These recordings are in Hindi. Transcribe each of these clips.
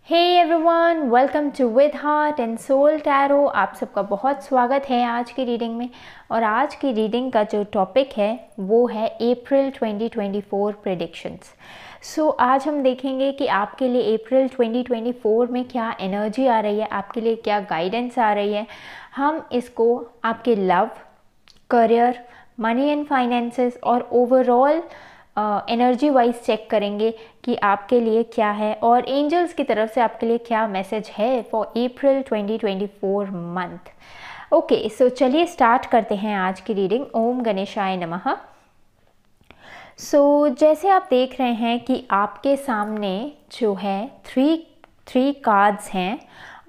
Hey everyone, welcome to with heart and soul tarot. आप सबका बहुत स्वागत है आज की रीडिंग में। और आज की रीडिंग का जो टॉपिक है वो है अप्रैल 2024 प्रेडिक्शंस। सो आज हम देखेंगे कि आपके लिए अप्रैल 2024 में क्या एनर्जी आ रही है, आपके लिए क्या गाइडेंस आ रही है। हम इसको आपके love, career, money and finances और ओवरऑल एनर्जी वाइज चेक करेंगे कि आपके लिए क्या है और एंजल्स की तरफ से आपके लिए क्या मैसेज है फॉर अप्रैल 2024 मंथ। ओके, सो चलिए स्टार्ट करते हैं आज की रीडिंग। ओम गणेशाय नमः। सो जैसे आप देख रहे हैं कि आपके सामने जो है थ्री कार्ड्स हैं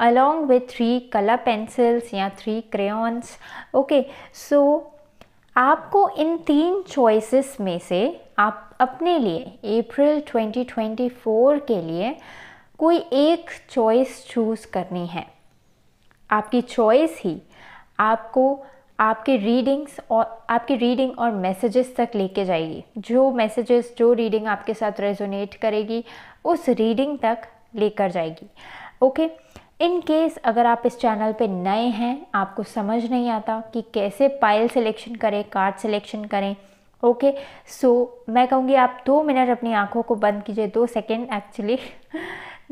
अलॉन्ग विथ 3 कलर पेंसिल्स या 3 क्रेयॉन्स। ओके, सो आपको इन 3 चॉइसेस में से आप अपने लिए अप्रैल 2024 के लिए कोई एक चॉइस चूज़ करनी है। आपकी चॉइस ही आपको आपकी रीडिंग और मैसेजेस तक लेके जाएगी। जो मैसेजेस, जो रीडिंग आपके साथ रेजोनेट करेगी उस रीडिंग तक लेकर जाएगी। ओके, इन केस अगर आप इस चैनल पे नए हैं, आपको समझ नहीं आता कि कैसे पाइल सिलेक्शन करें, कार्ड सिलेक्शन करें, ओके, सो मैं कहूँगी आप 2 मिनट अपनी आंखों को बंद कीजिए, 2 सेकेंड एक्चुअली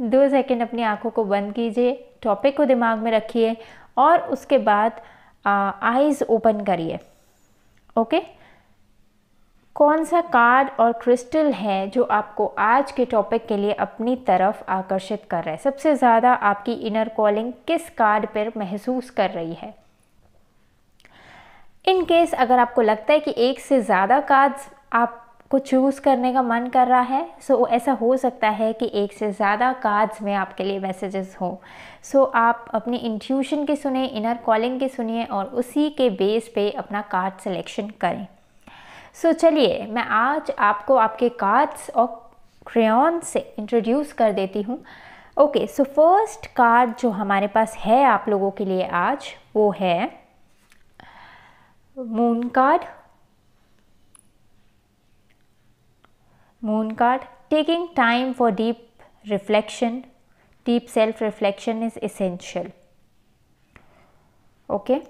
2 सेकेंड अपनी आंखों को बंद कीजिए, टॉपिक को दिमाग में रखिए और उसके बाद आईज ओपन करिए। ओके, कौन सा कार्ड और क्रिस्टल है जो आपको आज के टॉपिक के लिए अपनी तरफ आकर्षित कर रहा है? सबसे ज़्यादा आपकी इनर कॉलिंग किस कार्ड पर महसूस कर रही है? इन केस अगर आपको लगता है कि एक से ज़्यादा कार्ड्स आपको चूज़ करने का मन कर रहा है, सो ऐसा हो सकता है कि एक से ज़्यादा कार्ड्स में आपके लिए मैसेजेस हो। सो आप अपनी इंट्यूशन की सुने, इनर कॉलिंग की सुनिए और उसी के बेस पे अपना कार्ड सिलेक्शन करें। सो चलिए मैं आज आपको आपके कार्ड्स और क्रेयॉन से इंट्रोड्यूस कर देती हूँ। ओके, सो फर्स्ट कार्ड जो हमारे पास है आप लोगों के लिए आज वो है moon card. Moon card, taking time for deep reflection, deep self reflection is essential. Okay,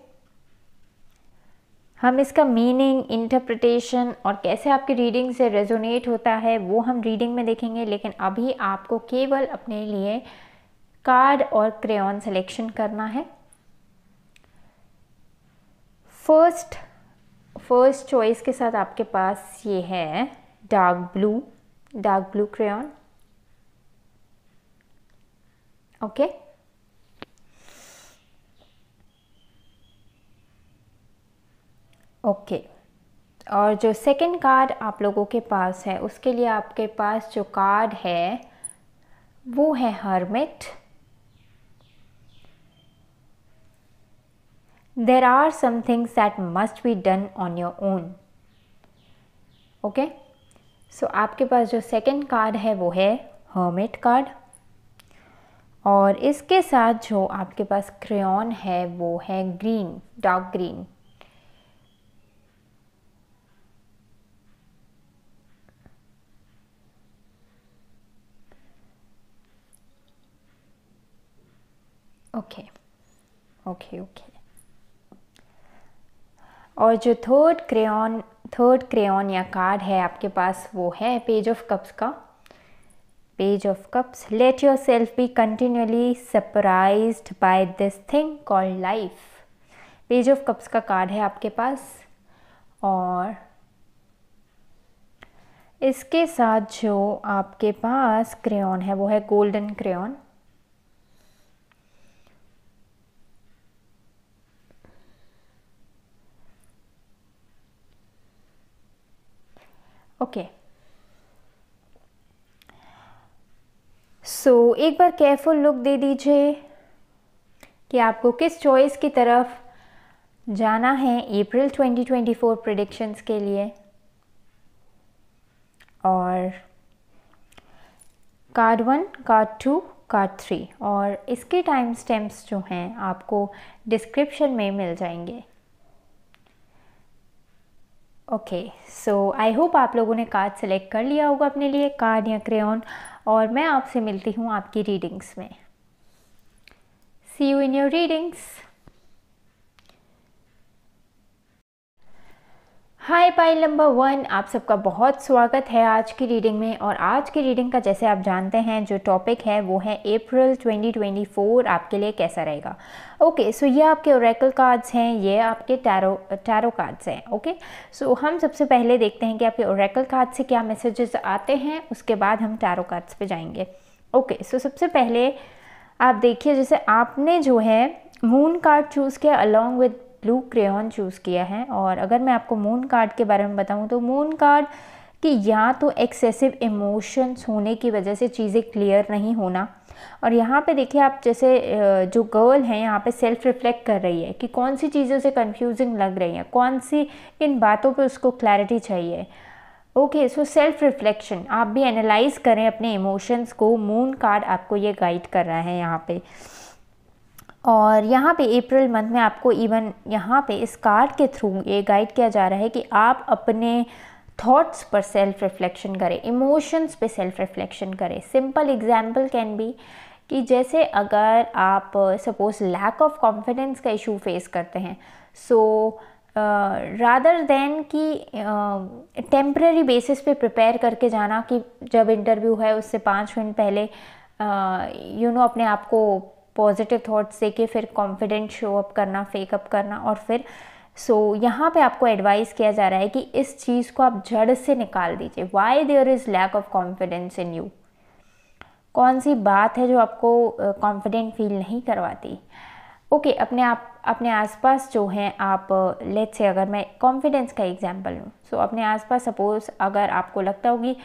हम इसका मीनिंग, इंटरप्रिटेशन और कैसे आपकी रीडिंग से रेजोनेट होता है वो हम रीडिंग में देखेंगे, लेकिन अभी आपको केवल अपने लिए कार्ड और क्रेयॉन सिलेक्शन करना है। फर्स्ट चॉइस के साथ आपके पास ये है dark blue crayon. Okay, okay, और जो सेकंड कार्ड आप लोगों के पास है उसके लिए आपके पास जो कार्ड है वो है hermit. There are some things that must be done on your own. Okay, so आपके पास जो सेकंड कार्ड है वो है हर्मिट कार्ड और इसके साथ जो आपके पास क्रेयॉन है वो है green, dark green. Okay, okay, okay, और जो थर्ड क्रेयॉन या कार्ड है आपके पास वो है पेज ऑफ कप्स का। Page of cups, let yourself be continuously surprised by this thing called life. Page of cups का कार्ड है आपके पास और इसके साथ जो आपके पास क्रेयॉन है वो है गोल्डन क्रेयॉन। ओके, सो एक बार केयरफुल लुक दे दीजिए कि आपको किस चॉइस की तरफ जाना है अप्रैल 2024 प्रेडिक्शंस के लिए। और कार्ड 1, कार्ड 2, कार्ड 3 और इसके टाइम स्टैम्प्स जो हैं आपको डिस्क्रिप्शन में मिल जाएंगे। ओके, सो आई होप आप लोगों ने कार्ड सेलेक्ट कर लिया होगा अपने लिए, कार्ड या क्रेयॉन। और मैं आपसे मिलती हूँ आपकी रीडिंग्स में। See you in your readings. Hi pile number 1, आप सबका बहुत स्वागत है आज की रीडिंग में। और आज की रीडिंग का जैसे आप जानते हैं जो टॉपिक है वो है अप्रैल 2024 आपके लिए कैसा रहेगा। ओके, सो ये आपके ओरेकल कार्ड्स हैं, ये आपके टैरो कार्ड्स हैं। ओके, सो हम सबसे पहले देखते हैं कि आपके ओरेकल कार्ड से क्या मैसेजेस आते हैं, उसके बाद हम टैरो कार्ड्स पे जाएंगे। ओके, सो सबसे पहले आप देखिए, जैसे आपने जो है मून कार्ड चूज़ किया along with blue crayon choose किया है। और अगर मैं आपको मून कार्ड के बारे में बताऊं तो मून कार्ड कि या तो एक्सेसिव इमोशंस होने की वजह से चीज़ें क्लियर नहीं होना, और यहाँ पे देखिए आप जैसे जो गर्ल है यहाँ पे सेल्फ रिफ्लेक्ट कर रही है कि कौन सी चीज़ों से कंफ्यूजिंग लग रही है, कौन सी इन बातों पे उसको क्लैरिटी चाहिए। ओके, सो सेल्फ रिफ्लेक्शन, आप भी एनालाइज करें अपने इमोशंस को। मून कार्ड आपको ये गाइड कर रहा है यहाँ पे। और यहाँ पे अप्रैल मंथ में आपको इवन यहाँ पे इस कार्ड के थ्रू ये गाइड किया जा रहा है कि आप अपने थॉट्स पर सेल्फ रिफ्लेक्शन करें, इमोशंस पे सेल्फ रिफ्लेक्शन करें। सिंपल एग्जांपल कैन बी कि जैसे अगर आप सपोज लैक ऑफ कॉन्फिडेंस का इशू फेस करते हैं, सो रादर देन कि टेम्परेरी बेसिस पे प्रिपेयर करके जाना कि जब इंटरव्यू है उससे 5 मिनट पहले अपने आप को पॉजिटिव थॉट्स दे के फिर कॉन्फिडेंट शो अप करना, फेकअप करना, और फिर यहाँ पे आपको एडवाइस किया जा रहा है कि इस चीज़ को आप जड़ से निकाल दीजिए। Why there is lack of confidence in you, कौन सी बात है जो आपको कॉन्फिडेंट फील नहीं करवाती। ओके, अपने आसपास जो हैं आप, लेट्स से अगर मैं कॉन्फिडेंस का एग्जांपल लूँ, सो अपने आसपास सपोज अगर आपको लगता होगी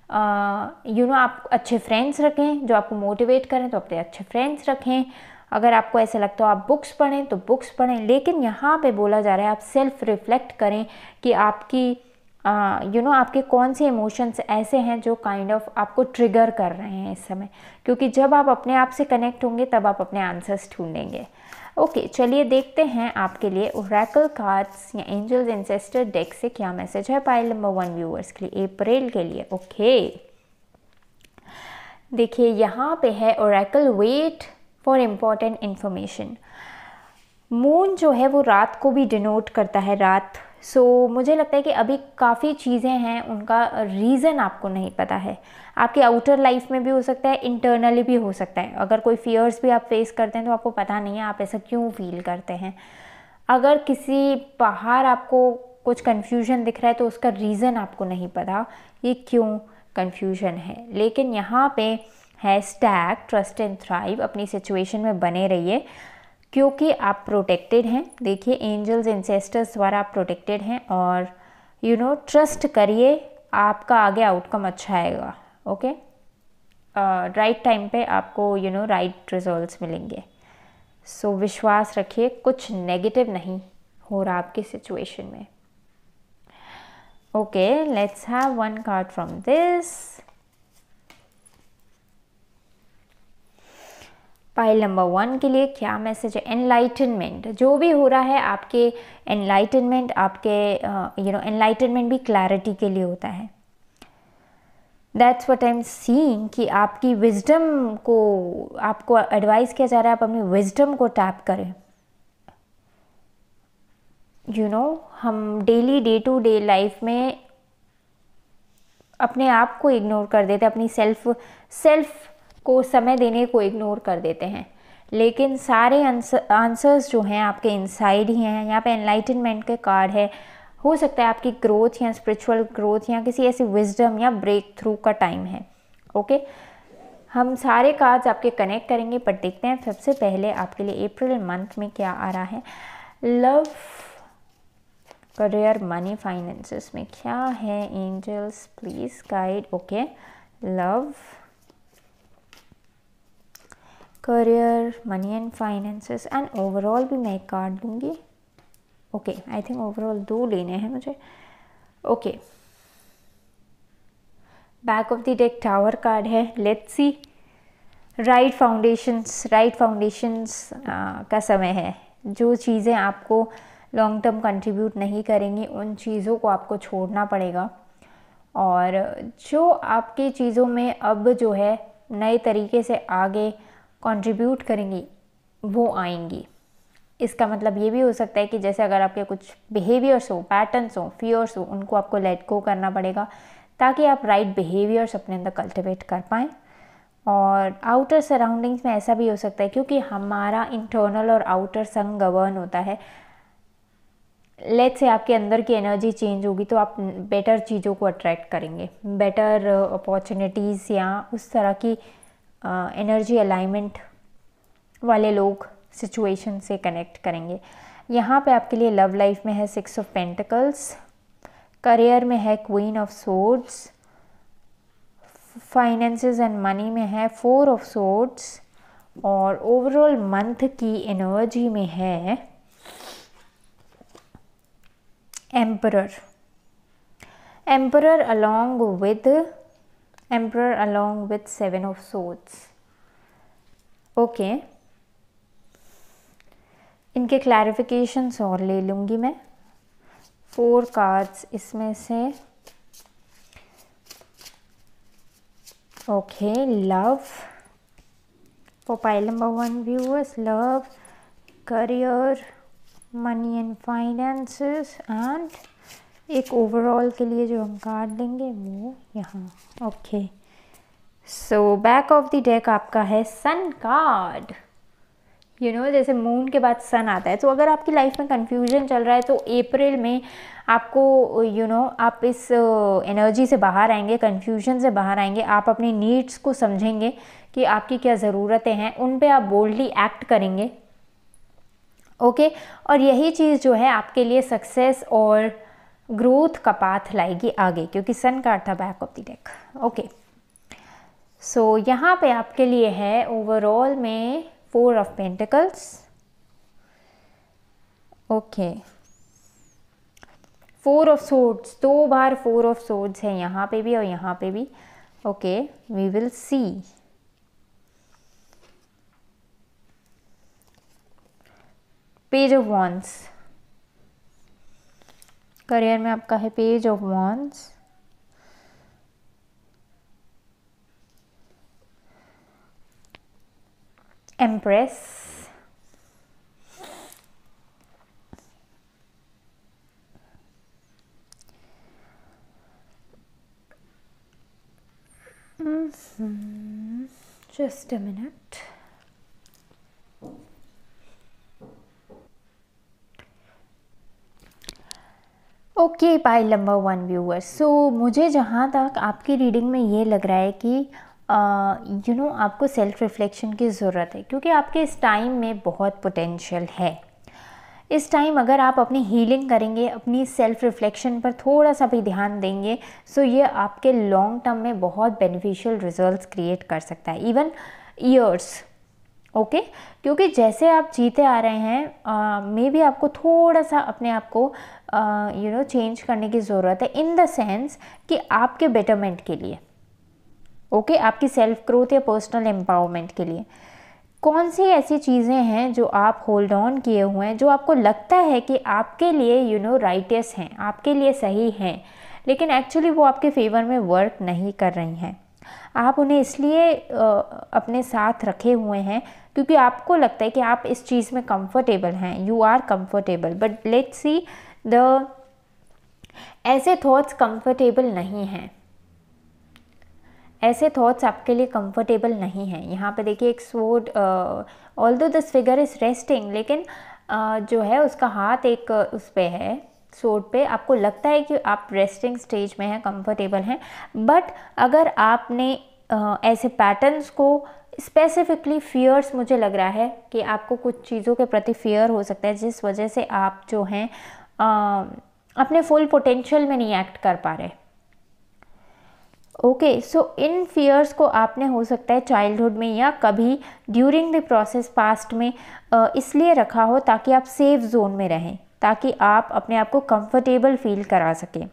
आप अच्छे फ्रेंड्स रखें जो आपको मोटिवेट करें, तो अपने अच्छे फ्रेंड्स रखें। अगर आपको ऐसा लगता हो आप बुक्स पढ़ें तो बुक्स पढ़ें। लेकिन यहाँ पे बोला जा रहा है आप सेल्फ रिफ्लेक्ट करें कि आपकी आपके कौन से इमोशंस ऐसे हैं जो काइंड ऑफ आपको ट्रिगर कर रहे हैं इस समय, क्योंकि जब आप अपने आप से कनेक्ट होंगे तब आप अपने आंसर्स ढूंढेंगे। ओके, चलिए देखते हैं आपके लिए ओरेकल कार्ड्स या एंजल्स एंसेस्टर डेक से क्या मैसेज है पाइल नंबर 1 व्यूअर्स के लिए अप्रैल के लिए। ओके, देखिए यहाँ पे है oracle wait for important information. Moon जो है वो रात को भी डिनोट करता है, रात। सो मुझे लगता है कि अभी काफ़ी चीज़ें हैं उनका रीज़न आपको नहीं पता है। आपके आउटर लाइफ में भी हो सकता है, इंटरनली भी हो सकता है। अगर कोई फियर्स भी आप फेस करते हैं तो आपको पता नहीं है आप ऐसा क्यों फील करते हैं। अगर किसी बाहर आपको कुछ कन्फ्यूजन दिख रहा है तो उसका रीज़न आपको नहीं पता ये क्यों कन्फ्यूजन है। लेकिन यहाँ पे है स्टैग, ट्रस्ट एंड थ्राइव, अपनी सिचुएशन में बने रहिए क्योंकि आप प्रोटेक्टेड हैं। देखिए एंजल्स एंसेस्टर्स द्वारा आप प्रोटेक्टेड हैं और ट्रस्ट करिए, आपका आगे आउटकम अच्छा आएगा। ओके, राइट टाइम पे आपको राइट रिजल्ट्स मिलेंगे। सो विश्वास रखिए, कुछ नेगेटिव नहीं हो रहा आपकी सिचुएशन में। Okay, let's have one card from this pile number 1 के लिए क्या मैसेज है। एनलाइटनमेंट, जो भी हो रहा है आपके एनलाइटनमेंट, आपके एनलाइटनमेंट भी क्लैरिटी के लिए होता है। That's what I am seeing कि आपकी विजडम को आपको एडवाइस किया जा रहा है आप अपनी विजडम को टैप करें। हम daily day to day life में अपने आप को इग्नोर कर देते हैं, अपनी सेल्फ को समय देने को इग्नोर कर देते हैं। लेकिन सारे आंसर्स जो हैं आपके इनसाइड ही हैं। यहाँ पे एनलाइटनमेंट के कार्ड है, हो सकता है आपकी ग्रोथ या स्पिरिचुअल ग्रोथ या किसी ऐसी विजडम या ब्रेक थ्रू का टाइम है। ओके, हम सारे कार्ड्स आपके कनेक्ट करेंगे, पर देखते हैं सबसे पहले आपके लिए अप्रैल मंथ में क्या आ रहा है। लव, करियर, मनी, फाइनेंसेस में क्या है। Angels please guide. Okay, love, career, money and finances and overall भी मैं एक कार्ड लूँगी। ओके, आई थिंक ओवरऑल 2 लेने हैं मुझे। Okay, back of the deck tower card है। लेट्स सी, राइट फाउंडेशंस का समय है। जो चीज़ें आपको लॉन्ग टर्म कंट्रीब्यूट नहीं करेंगी उन चीज़ों को आपको छोड़ना पड़ेगा और जो आपकी चीज़ों में अब जो है नए तरीके से आगे कंट्रीब्यूट करेंगी वो आएंगी। इसका मतलब ये भी हो सकता है कि जैसे अगर आपके कुछ बिहेवियर्स हो, पैटर्न्स हो, फियर्स हो, उनको आपको लेट गो करना पड़ेगा ताकि आप राइट बिहेवियर्स अपने अंदर कल्टिवेट कर पाएँ। और आउटर सराउंडिंग्स में ऐसा भी हो सकता है क्योंकि हमारा इंटरनल और आउटर संग गवर्न होता है। लेट्स से आपके अंदर की एनर्जी चेंज होगी तो आप बेटर चीज़ों को अट्रैक्ट करेंगे, बेटर अपॉर्चुनिटीज़ या उस तरह की एनर्जी अलाइनमेंट वाले लोग सिचुएशन से कनेक्ट करेंगे। यहाँ पे आपके लिए लव लाइफ में है 6 ऑफ पेंटिकल्स, करियर में है queen of swords, finances and money में है 4 ऑफ सोर्ड्स, और ओवरऑल मंथ की एनर्जी में है emperor along with 7 of swords। Okay, इनके क्लैरिफिकेशंस और ले लूँगी मैं। 4 कार्ड्स इसमें से। Okay, love for pile number 1 viewers, love, career, money and finances, and एक ओवरऑल के लिए जो हम कार्ड लेंगे वो यहाँ। Okay, so back of the deck आपका है सन कार्ड। जैसे मून के बाद सन आता है, तो अगर आपकी लाइफ में कंफ्यूजन चल रहा है तो अप्रैल में आपको आप इस एनर्जी से बाहर आएंगे, कंफ्यूजन से बाहर आएंगे। आप अपनी नीड्स को समझेंगे कि आपकी क्या ज़रूरतें हैं, उन पे आप बोल्डली एक्ट करेंगे। ओके, और यही चीज़ जो है आपके लिए सक्सेस और ग्रोथ का पाथ लाएगी आगे, क्योंकि सन कार्ड था back of the deck. Okay, so यहाँ पे आपके लिए है ओवरऑल में 4 of pentacles. Okay, 4 of swords, 2 बार 4 ऑफ सोर्ड्स है यहाँ पे भी और यहाँ पे भी। Okay, we will see. Page of wands, career में आपका है page of wands, empress, just a minute। Okay, pile number 1 viewers, so मुझे जहाँ तक आपकी रीडिंग में ये लग रहा है कि आपको सेल्फ रिफ्लेक्शन की ज़रूरत है, क्योंकि आपके इस टाइम में बहुत पोटेंशियल है। इस टाइम अगर आप अपनी हीलिंग करेंगे, अपनी सेल्फ रिफ्लेक्शन पर थोड़ा सा भी ध्यान देंगे, सो ये आपके लॉन्ग टर्म में बहुत बेनिफिशियल रिजल्ट्स क्रिएट कर सकता है, इवन ईयर्स। ओके, क्योंकि जैसे आप जीते आ रहे हैं मे बी आपको थोड़ा सा अपने आप को चेंज करने की ज़रूरत है, इन द सेंस कि आपके बेटरमेंट के लिए। ओके, आपकी सेल्फ ग्रोथ या पर्सनल एम्पावरमेंट के लिए कौन सी ऐसी चीज़ें हैं जो आप होल्ड ऑन किए हुए हैं, जो आपको लगता है कि आपके लिए राइटियस हैं, आपके लिए सही हैं, लेकिन एक्चुअली वो आपके फेवर में वर्क नहीं कर रही हैं। आप उन्हें इसलिए अपने साथ रखे हुए हैं क्योंकि आपको लगता है कि आप इस चीज़ में कंफर्टेबल हैं, you are comfortable, but let's see ऐसे थॉट्स कंफर्टेबल नहीं हैं, ऐसे थॉट्स आपके लिए कंफर्टेबल नहीं हैं। यहाँ पे देखिए एक sword, although this figure is resting, लेकिन जो है उसका हाथ एक उस पे है, स्वॉर्ड पे। आपको लगता है कि आप रेस्टिंग स्टेज में हैं, कंफर्टेबल हैं, बट अगर आपने ऐसे पैटर्न्स को स्पेसिफिकली फियर्स, मुझे लग रहा है कि आपको कुछ चीज़ों के प्रति फियर हो सकता है जिस वजह से आप जो हैं अपने फुल पोटेंशियल में नहीं एक्ट कर पा रहे। ओके, सो इन फियर्स को आपने हो सकता है चाइल्डहुड में या कभी ड्यूरिंग द प्रोसेस पास्ट में इसलिए रखा हो ताकि आप सेफ जोन में रहें, ताकि आप अपने आप को कंफर्टेबल फील करा सकें।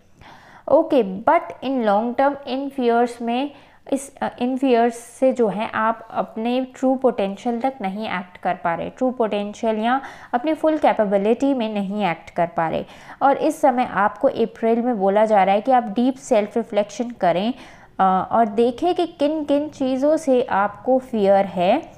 Okay, but in long term in fears में इस इन फियर्स से जो है आप अपने ट्रू पोटेंशियल तक नहीं एक्ट कर पा रहे, ट्रू पोटेंशियल या अपनी फुल कैपेबिलिटी में नहीं एक्ट कर पा रहे। और इस समय आपको अप्रैल में बोला जा रहा है कि आप डीप सेल्फ रिफ्लेक्शन करें और देखें कि किन किन चीज़ों से आपको फियर है।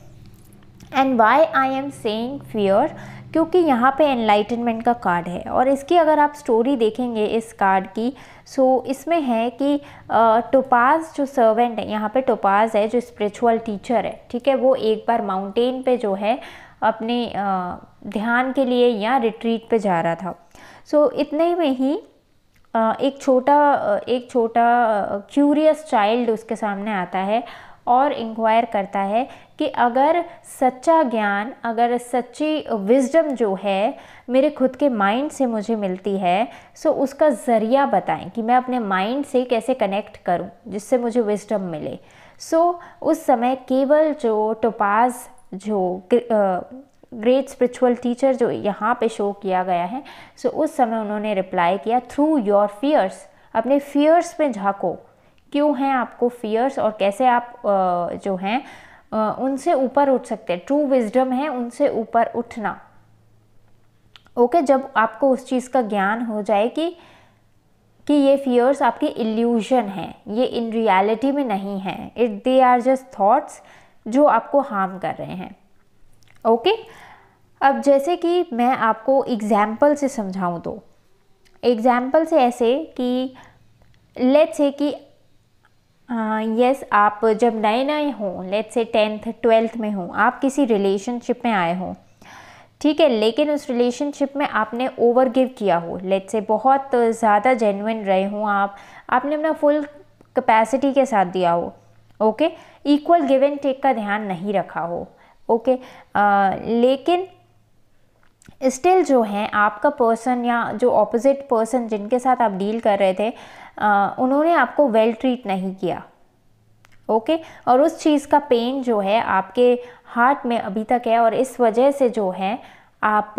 And why I am saying fear, क्योंकि यहाँ पे एनलाइटनमेंट का कार्ड है और इसकी अगर आप स्टोरी देखेंगे इस कार्ड की, सो इसमें है कि टोपाज जो सर्वेंट है, यहाँ पे टोपाज है जो स्पिरिचुअल टीचर है, ठीक है, वो एक बार माउंटेन पे जो है अपने ध्यान के लिए या रिट्रीट पे जा रहा था। सो इतने में ही एक छोटा क्यूरियस चाइल्ड उसके सामने आता है और इंक्वायर करता है कि अगर सच्चा ज्ञान, अगर सच्ची विजडम जो है मेरे खुद के माइंड से मुझे मिलती है, सो उसका ज़रिया बताएं कि मैं अपने माइंड से कैसे कनेक्ट करूं जिससे मुझे विजडम मिले। सो उस समय केवल जो टोपाज, जो ग्रेट स्पिरिचुअल टीचर जो यहाँ पे शो किया गया है, सो उस समय उन्होंने रिप्लाई किया, थ्रू योर फियर्स, अपने फियर्स में झांको, क्यों हैं आपको फियर्स और कैसे आप जो हैं उनसे ऊपर उठ सकते हैं। ट्रू विजडम है उनसे ऊपर उठना। ओके, जब आपको उस चीज़ का ज्ञान हो जाए कि ये फियर्स आपकी इल्यूजन है, ये इन रियलिटी में नहीं है, दे आर जस्ट थॉट्स जो आपको हार्म कर रहे हैं। ओके, अब जैसे कि मैं आपको एग्जाम्पल से समझाऊं तो एग्जाम्पल से ऐसे कि लेट्स से कि यस, आप जब नए नए हों, लेट्स से 10th 12th में हों, आप किसी रिलेशनशिप में आए हों, ठीक है, लेकिन उस रिलेशनशिप में आपने ओवर गिव किया हो, लेट्स से बहुत ज़्यादा जेन्युइन रहे हों आपने अपना फुल कैपेसिटी के साथ दिया हो, okay, equal give and take का ध्यान नहीं रखा हो, ओके, लेकिन स्टिल जो है आपका पर्सन या जो ऑपोजिट पर्सन जिनके साथ आप डील कर रहे थे, उन्होंने आपको वेल ट्रीट नहीं किया, ओके, और उस चीज़ का पेन जो है आपके हार्ट में अभी तक है और इस वजह से जो है आप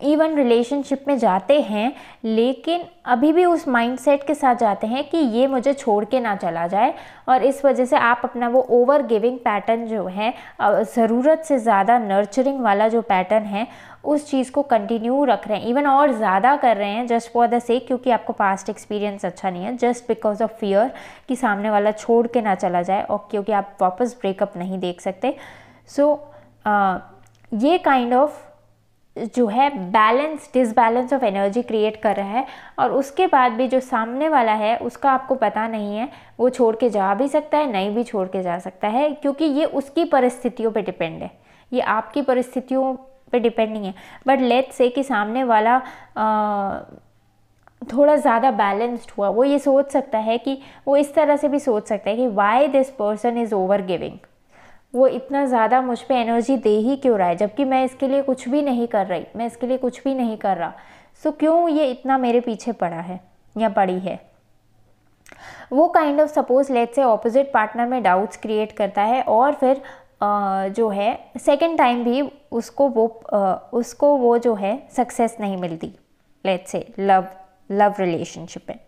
इवन रिलेशनशिप में जाते हैं लेकिन अभी भी उस माइंडसेट के साथ जाते हैं कि ये मुझे छोड़ के ना चला जाए, और इस वजह से आप अपना वो ओवर गिविंग पैटर्न जो है, ज़रूरत से ज़्यादा नर्चरिंग वाला जो पैटर्न है, उस चीज़ को कंटिन्यू रख रहे हैं, इवन और ज़्यादा कर रहे हैं जस्ट फॉर द सेक, क्योंकि आपको पास्ट एक्सपीरियंस अच्छा नहीं है, जस्ट बिकॉज ऑफ फियर कि सामने वाला छोड़ के ना चला जाए और क्योंकि आप वापस ब्रेकअप नहीं देख सकते। सो ये काइंड ऑफ जो है balance, disbalance of energy create कर रहा है, और उसके बाद भी जो सामने वाला है उसका आपको पता नहीं है, वो छोड़ के जा भी सकता है, नहीं भी छोड़ के जा सकता है, क्योंकि ये उसकी परिस्थितियों पे डिपेंड है, ये आपकी परिस्थितियों पे डिपेंड नहीं है। बट लेट्स से कि सामने वाला थोड़ा ज़्यादा बैलेंस्ड हुआ, वो ये सोच सकता है कि वो इस तरह से भी सोच सकता है कि why this person is over giving, वो इतना ज़्यादा मुझ पे एनर्जी दे ही क्यों रहा है, जबकि मैं इसके लिए कुछ भी नहीं कर रही, मैं इसके लिए कुछ भी नहीं कर रहा, सो क्यों ये इतना मेरे पीछे पड़ा है या पड़ी है। वो kind of suppose let's say opposite partner में डाउट्स क्रिएट करता है और फिर जो है सेकेंड टाइम भी उसको वो जो है सक्सेस नहीं मिलती, लेट्स से लव रिलेशनशिप में।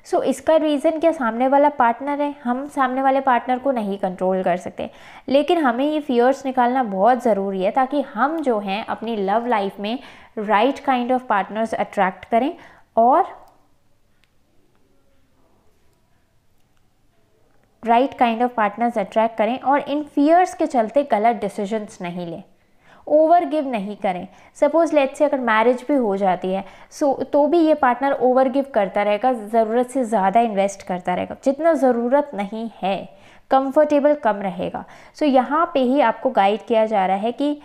सो इसका रीज़न क्या, सामने वाला पार्टनर है, हम सामने वाले पार्टनर को नहीं कंट्रोल कर सकते, लेकिन हमें ये फियर्स निकालना बहुत ज़रूरी है ताकि हम जो हैं अपनी लव लाइफ में right kind of partners attract करें और इन फियर्स के चलते गलत डिसीजंस नहीं लें, ओवर गिव नहीं करें। सपोज लेट्स से अगर मैरिज भी हो जाती है तो भी ये पार्टनर ओवर गिव करता रहेगा, ज़रूरत से ज़्यादा इन्वेस्ट करता रहेगा, जितना ज़रूरत नहीं है, कंफर्टेबल कम रहेगा। सो यहाँ पे ही आपको गाइड किया जा रहा है कि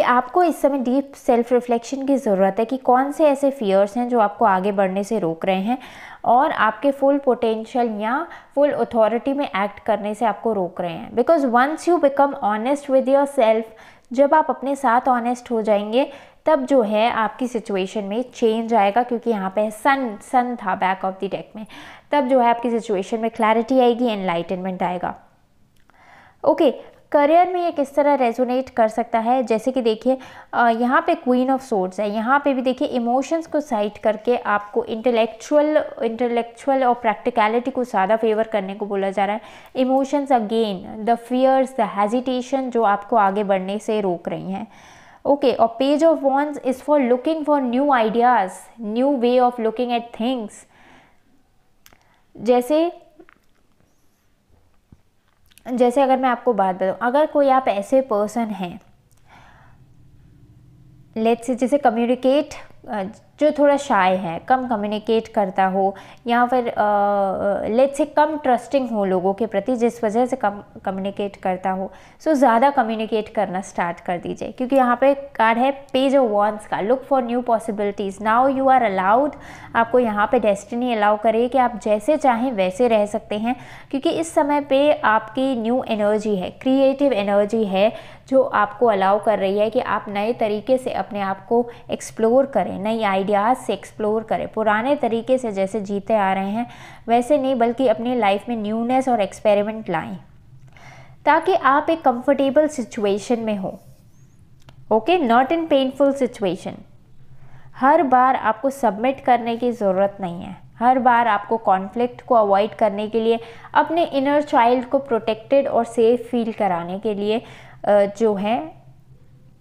आपको इस समय डीप सेल्फ रिफ्लेक्शन की ज़रूरत है कि कौन से ऐसे फियर्स हैं जो आपको आगे बढ़ने से रोक रहे हैं और आपके फुल पोटेंशियल या फुल अथॉरिटी में एक्ट करने से आपको रोक रहे हैं। Because once you become honest with yourself, जब आप अपने साथ ऑनेस्ट हो जाएंगे तब जो है आपकी सिचुएशन में चेंज आएगा, क्योंकि यहाँ पे सन था बैक ऑफ द डेक में, तब जो है आपकी सिचुएशन में क्लैरिटी आएगी, एनलाइटनमेंट आएगा। ओके, करियर में ये किस तरह रेजोनेट कर सकता है, जैसे कि देखिए यहाँ पे क्वीन ऑफ सोर्ड्स है, यहाँ पे भी देखिए इमोशंस को साइड करके आपको इंटेलेक्चुअल और प्रैक्टिकलिटी को ज़्यादा फेवर करने को बोला जा रहा है। Emotions again, the fears, the hesitation जो आपको आगे बढ़ने से रोक रही हैं। ओके, और page of wands is for looking for new ideas, new way of looking at things. जैसे अगर मैं आपको बात बताऊँ, अगर कोई आप ऐसे पर्सन हैं लेट्स से जैसे कम्युनिकेट, जो थोड़ा शाय है, कम कम्युनिकेट करता हो, या फिर लेट्स से कम ट्रस्टिंग हो लोगों के प्रति, जिस वजह से कम कम्युनिकेट करता हो, सो ज़्यादा कम्युनिकेट करना स्टार्ट कर दीजिए, क्योंकि यहाँ पे कार्ड है पेज ऑफ वॉन्ड्स का, look for new possibilities, now you are allowed. आपको यहाँ पे डेस्टिनी अलाउ करे कि आप जैसे चाहें वैसे रह सकते हैं, क्योंकि इस समय पे आपकी न्यू एनर्जी है, क्रिएटिव एनर्जी है, जो आपको अलाउ कर रही है कि आप नए तरीके से अपने आप को एक्सप्लोर करें, नई आइडियाज़ से एक्सप्लोर करें, पुराने तरीके से जैसे जीते आ रहे हैं वैसे नहीं, बल्कि अपनी लाइफ में न्यूनेस और एक्सपेरिमेंट लाएं, ताकि आप एक कंफर्टेबल सिचुएशन में हो। Okay, not in painful situation. हर बार आपको सबमिट करने की ज़रूरत नहीं है, हर बार आपको कॉन्फ्लिक्ट को अवॉइड करने के लिए, अपने इनर चाइल्ड को प्रोटेक्टेड और सेफ फील कराने के लिए जो है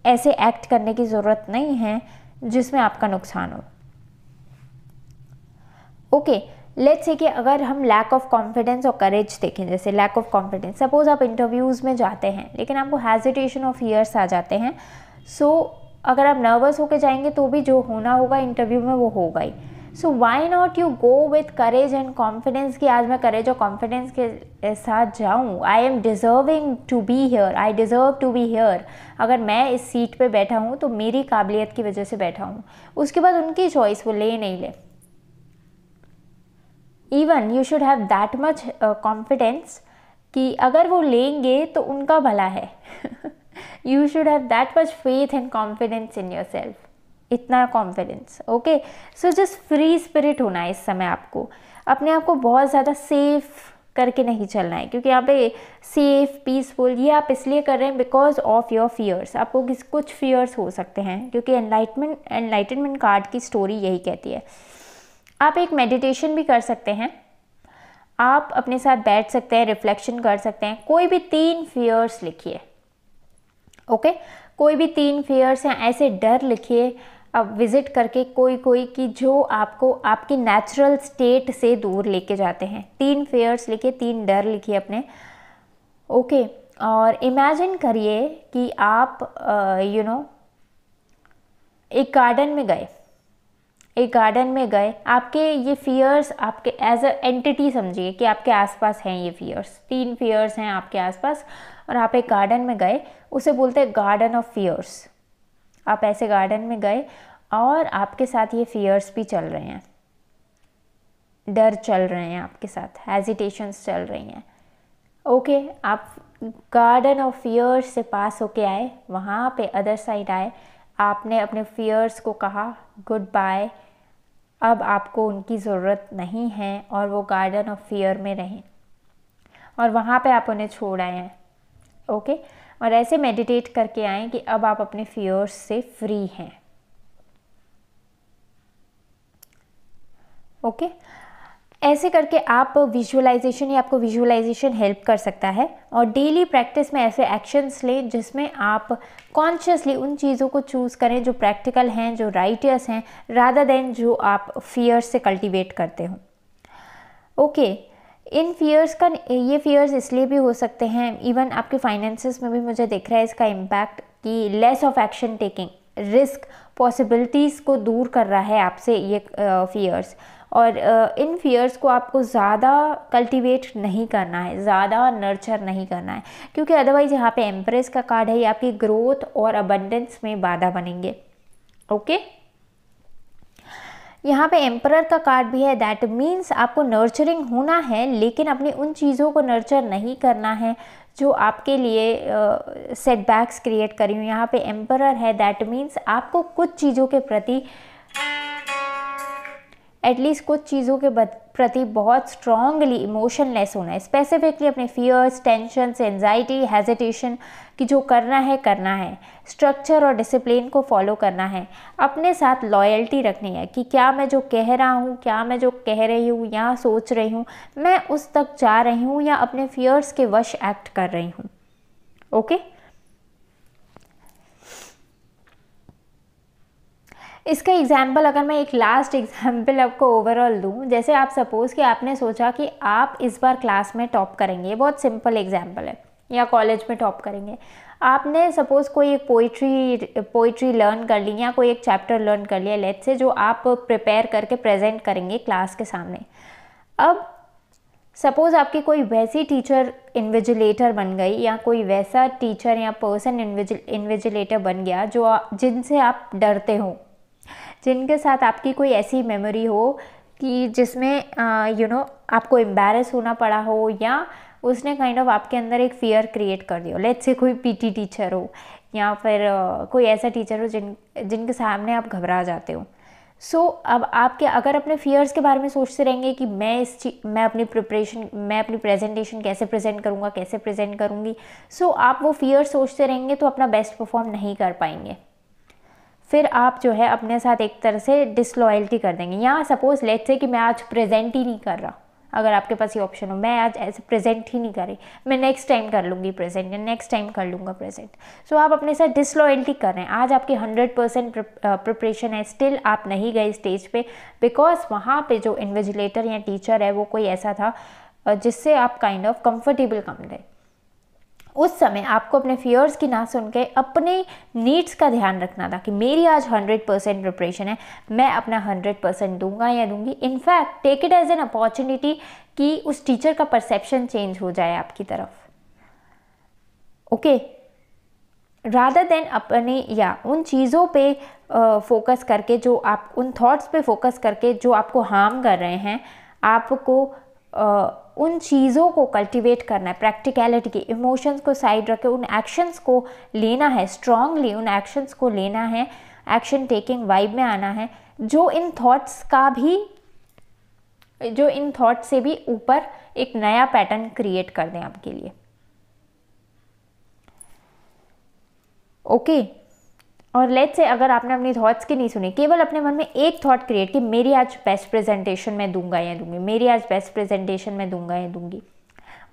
ऐसे एक्ट करने की ज़रूरत नहीं है जिसमें आपका नुकसान हो। ओके, लेट्स से कि अगर हम लैक ऑफ कॉन्फिडेंस और करेज देखें, जैसे लैक ऑफ कॉन्फिडेंस, सपोज आप इंटरव्यूज़ में जाते हैं लेकिन आपको हेजिटेशन और फियर्स आ जाते हैं, सो अगर आप नर्वस होकर जाएंगे तो भी जो होना होगा इंटरव्यू में वो होगा ही। So why not you go with courage and confidence कि आज मैं करेज और कॉन्फिडेंस के साथ जाऊँ, I am deserving to be here, I deserve to be here. अगर मैं इस सीट पे बैठा हूँ तो मेरी काबिलियत की वजह से बैठा हूँ, उसके बाद उनकी चॉइस, वो ले नहीं ले। Even you should have that much confidence कि अगर वो लेंगे तो उनका भला है। You should have that much faith and confidence in yourself, इतना confidence. Okay, so just free spirit होना है इस समय, आपको अपने आप को बहुत ज़्यादा सेफ करके नहीं चलना है, क्योंकि यहाँ पे सेफ पीसफुल ये आप इसलिए कर रहे हैं बिकॉज ऑफ योर फियर्स। आपको कुछ फियर्स हो सकते हैं, क्योंकि एनलाइटनमेंट कार्ड की स्टोरी यही कहती है। आप एक मेडिटेशन भी कर सकते हैं, आप अपने साथ बैठ सकते हैं, रिफ्लेक्शन कर सकते हैं, कोई भी 3 फियर्स लिखिए। ओके, कोई भी 3 फियर्स हैं, ऐसे डर लिखिए अब विज़िट करके कोई कि जो आपको आपकी नेचुरल स्टेट से दूर लेके जाते हैं। 3 फियर्स लिखिए, 3 डर लिखिए अपने। ओके, और इमेजिन करिए कि आप एक गार्डन में गए, आपके ये फियर्स आपके एज अ एंटिटी समझिए कि आपके आसपास हैं ये फियर्स, 3 फियर्स हैं आपके आसपास, और आप एक गार्डन में गए, उसे बोलते हैं गार्डन ऑफ फियर्स। आप ऐसे गार्डन में गए और आपके साथ ये फियर्स भी चल रहे हैं, डर चल रहे हैं आपके साथ, हेजिटेशंस चल रही हैं। ओके, आप गार्डन ऑफ फियर्स से पास होके आए, वहाँ पे अदर साइड आए, आपने अपने फियर्स को कहा गुड बाय, अब आपको उनकी ज़रूरत नहीं है, और वो गार्डन ऑफ फियर में रहें, और वहाँ पे आप उन्हें छोड़ आए हैं। ओके, और ऐसे मेडिटेट करके आए कि अब आप अपने फियर्स से फ्री हैं। ओके, ऐसे करके आप विजुअलाइजेशन, या आपको विजुअलाइजेशन हेल्प कर सकता है, और डेली प्रैक्टिस में ऐसे एक्शंस लें जिसमें आप कॉन्शियसली उन चीज़ों को चूज़ करें जो प्रैक्टिकल हैं, जो राइटियस हैं, रादर देन जो आप फियर्स से कल्टीवेट करते हो। ओके, इन फियर्स का, ये फियर्स इसलिए भी हो सकते हैं, इवन आपके फाइनेंसेस में भी मुझे दिख रहा है इसका इम्पैक्ट, कि less of action taking, risk, possibilities को दूर कर रहा है आपसे ये फियर्स, और इन फियर्स को आपको ज़्यादा कल्टीवेट नहीं करना है, ज़्यादा नर्चर नहीं करना है, क्योंकि अदरवाइज़ यहाँ पे एम्प्रेस का कार्ड है, ये आपकी ग्रोथ और अबंडेंस में बाधा बनेंगे। ओके, यहाँ पे एम्परर का कार्ड भी है, दैट मीन्स आपको नर्चरिंग होना है, लेकिन अपनी उन चीज़ों को नर्चर नहीं करना है जो आपके लिए सेटबैक्स क्रिएट करी हुई। यहाँ पे एम्परर है, दैट मीन्स आपको कुछ चीज़ों के प्रति, एटलीस्ट कुछ चीज़ों के प्रति बहुत स्ट्रांगली इमोशनलेस होना है, स्पेसिफिकली अपने फियर्स, टेंशन, एंजाइटी, हेजिटेशन कि जो करना है, स्ट्रक्चर और डिसिप्लिन को फॉलो करना है, अपने साथ लॉयल्टी रखनी है कि क्या मैं जो कह रहा हूँ, क्या मैं जो कह रही हूँ या सोच रही हूँ, मैं उस तक जा रही हूँ या अपने फियर्स के वश एक्ट कर रही हूँ। ओके, इसका एग्जाम्पल अगर मैं एक लास्ट एग्जाम्पल आपको ओवरऑल दूं, जैसे आप सपोज़ कि आपने सोचा कि आप इस बार क्लास में टॉप करेंगे, बहुत सिंपल एग्जाम्पल है, या कॉलेज में टॉप करेंगे। आपने सपोज़ कोई एक पोइट्री लर्न कर ली या कोई एक चैप्टर लर्न कर लिया, लेट्स से, जो आप प्रिपेयर करके प्रेजेंट करेंगे क्लास के सामने। अब सपोज़ आपकी कोई वैसी टीचर इन्विजिलेटर बन गई या कोई वैसा टीचर या पर्सन इन्विजिलेटर बन गया जो जिनसे आप डरते हो, जिनके साथ आपकी कोई ऐसी मेमोरी हो कि जिसमें आपको एम्बैरस होना पड़ा हो, या उसने काइंड ऑफ आपके अंदर एक फ़ियर क्रिएट कर दिया हो। लेट्स से कोई पीटी टीचर हो या फिर कोई ऐसा टीचर हो जिनके सामने आप घबरा जाते हो। सो अब आपके अगर अपने फियर्स के बारे में सोचते रहेंगे कि मैं अपनी प्रेजेंटेशन कैसे प्रेजेंट करूँगा, कैसे प्रेजेंट करूँगी, सो आप वो फियर सोचते रहेंगे तो अपना बेस्ट परफॉर्म नहीं कर पाएंगे। फिर आप जो है अपने साथ एक तरह से डिसलॉयल्टी कर देंगे। या सपोज लेट्स से कि मैं आज प्रेजेंट ही नहीं कर रहा, अगर आपके पास ये ऑप्शन हो, मैं आज ऐसे प्रेजेंट ही नहीं कर रही, मैं नेक्स्ट टाइम कर लूँगी प्रेजेंट या नेक्स्ट टाइम कर लूँगा प्रेजेंट। सो आप अपने साथ डिसलॉयल्टी कर रहे हैं। आज आपकी 100% प्रिपरेशन है, स्टिल आप नहीं गए स्टेज पे, बिकॉज वहाँ पे जो इन्विजिलेटर या टीचर है वो कोई ऐसा था जिससे आप काइंड ऑफ कंफर्टेबल कम गए। उस समय आपको अपने फियर्स की ना सुन के अपने नीड्स का ध्यान रखना था कि मेरी आज 100% प्रिपरेशन है, मैं अपना 100% दूंगा या दूंगी। In fact take it as an opportunity कि उस टीचर का परसेप्शन चेंज हो जाए आपकी तरफ। ओके, रादर देन अपने या उन चीज़ों पे फोकस करके जो आप उन थॉट्स पे फोकस करके जो आपको हार्म कर रहे हैं, आपको उन चीज़ों को कल्टीवेट करना है, प्रैक्टिकलिटी की, इमोशंस को साइड रख के उन एक्शंस को लेना है, स्ट्रांगली उन एक्शंस को लेना है, एक्शन टेकिंग वाइब में आना है, जो इन थॉट्स से भी ऊपर एक नया पैटर्न क्रिएट कर दें आपके लिए। ओके, और लेट्स से अगर आपने अपनी थॉट्स की नहीं सुनी, केवल अपने मन में एक थॉट क्रिएट कि मेरी आज बेस्ट प्रेजेंटेशन मैं दूंगा या दूंगी, मेरी आज बेस्ट प्रेजेंटेशन मैं दूंगा या दूंगी,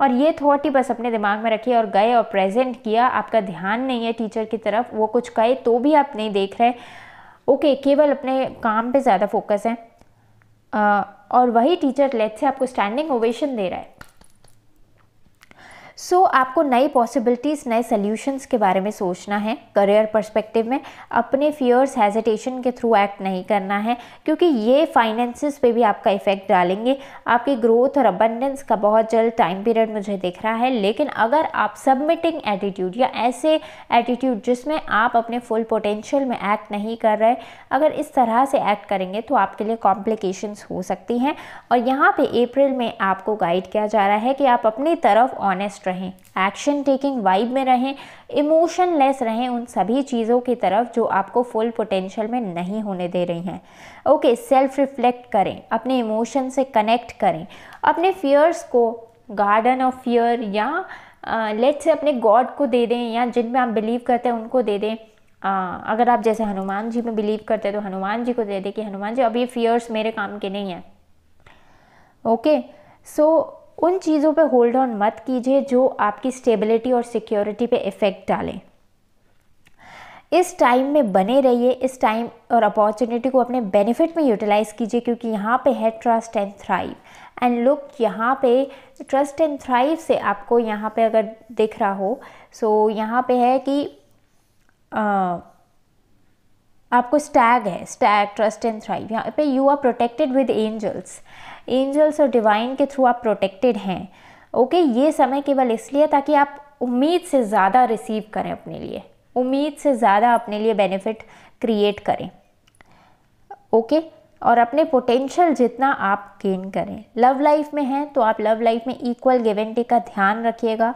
और ये थॉट ही बस अपने दिमाग में रखिए और गए और प्रेजेंट किया। आपका ध्यान नहीं है टीचर की तरफ, वो कुछ कहे तो भी आप नहीं देख रहे। ओके, केवल अपने काम पे ज़्यादा फोकस है, और वही टीचर लेट्स से आपको स्टैंडिंग ओवेशन दे रहा है। सो आपको नई पॉसिबिलिटीज़, नए सॉल्यूशंस के बारे में सोचना है करियर पर्सपेक्टिव में। अपने फियर्स, हेजिटेशन के थ्रू एक्ट नहीं करना है, क्योंकि ये फाइनेंसेस पे भी आपका इफेक्ट डालेंगे। आपकी ग्रोथ और अबंडेंस का बहुत जल्द टाइम पीरियड मुझे दिख रहा है। लेकिन अगर आप सबमिटिंग एटीट्यूड या ऐसे एटीट्यूड जिसमें आप अपने फुल पोटेंशियल में एक्ट नहीं कर रहे, अगर इस तरह से एक्ट करेंगे तो आपके लिए कॉम्प्लिकेशंस हो सकती हैं। और यहाँ पे अप्रैल में आपको गाइड किया जा रहा है कि आप अपनी तरफ ऑनेस्ट रहें, एक्शन टेकिंग वाइब में रहें, इमोशनलेस रहें उन सभी चीज़ों की तरफ जो आपको फुल पोटेंशियल में नहीं होने दे रही हैं। ओके, सेल्फ रिफ्लेक्ट करें, अपने इमोशन से कनेक्ट करें, अपने फियर्स को गार्डन ऑफ फियर या लेट्स से अपने गॉड को दे दें, या जिनमें आप बिलीव करते हैं उनको दे दें। अगर आप जैसे हनुमान जी में बिलीव करते हैं तो हनुमान जी को दे दें कि हनुमान जी अब ये फियर्स मेरे काम के नहीं हैं। ओके, सो उन चीज़ों पे होल्ड ऑन मत कीजिए जो आपकी स्टेबिलिटी और सिक्योरिटी पे इफ़ेक्ट डालें। इस टाइम में बने रहिए, इस टाइम और अपॉर्चुनिटी को अपने बेनिफिट में यूटिलाइज़ कीजिए, क्योंकि यहाँ पे है trust and thrive. And look, यहाँ पे ट्रस्ट एंड थ्राइव से आपको यहाँ पे अगर दिख रहा हो, सो यहाँ पे है कि आपको स्टैग है, स्टैग, ट्रस्ट एंड थ्राइव। यहाँ पे you are protected with angels और डिवाइन के थ्रू आप प्रोटेक्टेड हैं। ओके, ये समय केवल इसलिए ताकि आप उम्मीद से ज़्यादा रिसीव करें अपने लिए, उम्मीद से ज़्यादा अपने लिए बेनिफिट क्रिएट करें। ओके, और अपने पोटेंशियल जितना आप गेन करें। लव लाइफ में हैं तो आप लव लाइफ में इक्वल गिव एंड टेक का ध्यान रखिएगा।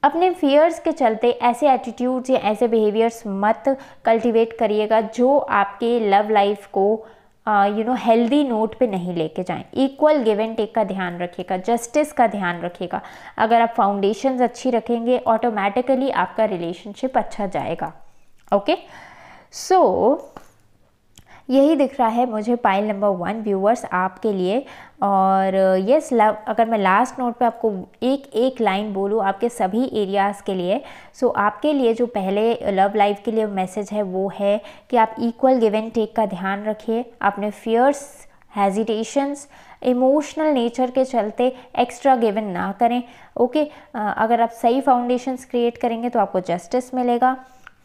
अपने फियर्स के चलते ऐसे एटीट्यूड्स या ऐसे बिहेवियर्स मत कल्टीवेट करिएगा जो आपके लव लाइफ को हेल्दी नोट पे नहीं लेके जाएं। इक्वल गिव एंड टेक का ध्यान रखिएगा, जस्टिस का ध्यान रखिएगा। अगर आप फाउंडेशंस अच्छी रखेंगे ऑटोमेटिकली आपका रिलेशनशिप अच्छा जाएगा। ओके, सो यही दिख रहा है मुझे पाइल नंबर 1 व्यूअर्स आपके लिए। और यस लव, अगर मैं लास्ट नोट पे आपको एक एक लाइन बोलूँ आपके सभी एरियाज़ के लिए, सो आपके लिए जो पहले लव लाइफ के लिए मैसेज है वो है कि आप इक्वल गिव एंड टेक का ध्यान रखिए। अपने फियर्स, हेजिटेशंस, इमोशनल नेचर के चलते एक्स्ट्रा गिवन ना करें। ओके, अगर आप सही फाउंडेशंस क्रिएट करेंगे तो आपको जस्टिस मिलेगा।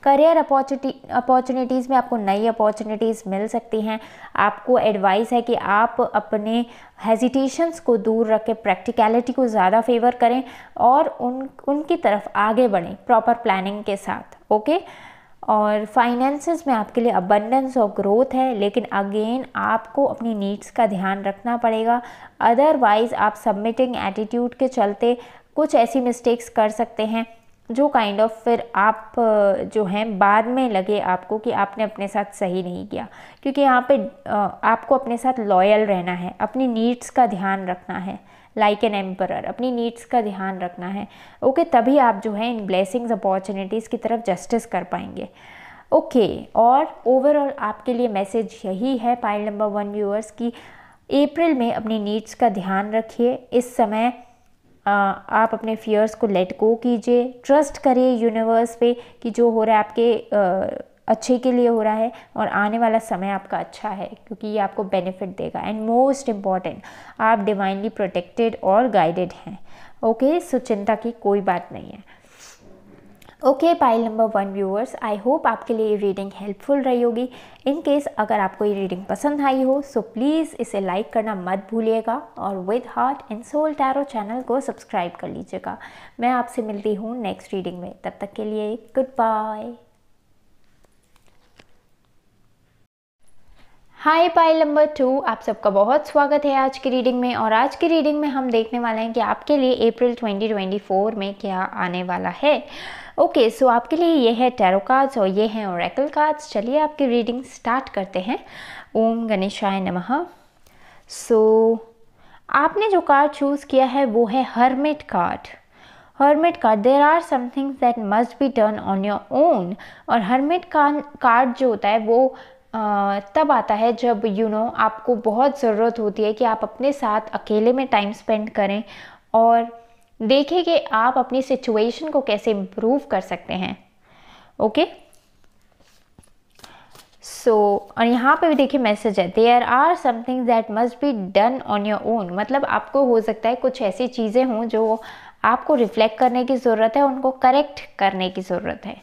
करियर अपॉर्चुनिटीज़ में आपको नई अपॉर्चुनिटीज़ मिल सकती हैं। आपको एडवाइस है कि आप अपने हेजिटेशंस को दूर रख के प्रैक्टिकलिटी को ज़्यादा फेवर करें और उनकी तरफ आगे बढ़ें प्रॉपर प्लानिंग के साथ। ओके, और फाइनेंसेस में आपके लिए अबंडेंस और ग्रोथ है, लेकिन अगेन आपको अपनी नीड्स का ध्यान रखना पड़ेगा। अदरवाइज़ आप सबमिटिंग एटीट्यूड के चलते कुछ ऐसी मिस्टेक्स कर सकते हैं जो काइंड ऑफ फिर आप जो हैं बाद में लगे आपको कि आपने अपने साथ सही नहीं किया। क्योंकि यहाँ पे आपको अपने साथ लॉयल रहना है, अपनी नीड्स का ध्यान रखना है, लाइक एन एम्परर अपनी नीड्स का ध्यान रखना है। ओके, तभी आप जो है इन ब्लेसिंग्स अपॉर्चुनिटीज़ की तरफ जस्टिस कर पाएंगे। ओके, और ओवरऑल आपके लिए मैसेज यही है पाइल नंबर 1 व्यूअर्स की अप्रैल में अपनी नीड्स का ध्यान रखिए। इस समय आप अपने फियर्स को लेट गो कीजिए, ट्रस्ट करिए यूनिवर्स पे कि जो हो रहा है आपके अच्छे के लिए हो रहा है और आने वाला समय आपका अच्छा है क्योंकि ये आपको बेनिफिट देगा। एंड मोस्ट इम्पॉर्टेंट, आप डिवाइनली प्रोटेक्टेड और गाइडेड हैं। ओके, सो चिंता की कोई बात नहीं है। Okay pile number 1 viewers, I hope आपके लिए ये रीडिंग हेल्पफुल रही होगी। इन केस अगर आपको ये रीडिंग पसंद आई हो सो प्लीज़ इसे लाइक करना मत भूलिएगा और with heart and soul tarot channel को सब्सक्राइब कर लीजिएगा। मैं आपसे मिलती हूँ नेक्स्ट रीडिंग में, तब तक के लिए गुड बाय। हाय पाइल नंबर 2, आप सबका बहुत स्वागत है आज की रीडिंग में। और आज की रीडिंग में हम देखने वाले हैं कि आपके लिए अप्रैल 2024 में क्या आने वाला है। ओके, सो आपके लिए ये है टैरो कार्ड्स और ये हैं ओरेकल कार्ड्स। चलिए आपकी रीडिंग स्टार्ट करते हैं। ओम गणेशाय नमः। सो आपने जो कार्ड चूज़ किया है वो है hermit card. Hermit card, there are some things that must be done on your own. और हर्मिट कार्ड जो होता है वो तब आता है जब आपको बहुत ज़रूरत होती है कि आप अपने साथ अकेले में टाइम स्पेंड करें और देखें कि आप अपनी सिचुएशन को कैसे इम्प्रूव कर सकते हैं। ओके, सो और यहाँ पे भी देखिए मैसेज है, there are something that must be done on your own. मतलब आपको हो सकता है कुछ ऐसी चीज़ें हों जो आपको रिफ्लेक्ट करने की ज़रूरत है, उनको करेक्ट करने की ज़रूरत है।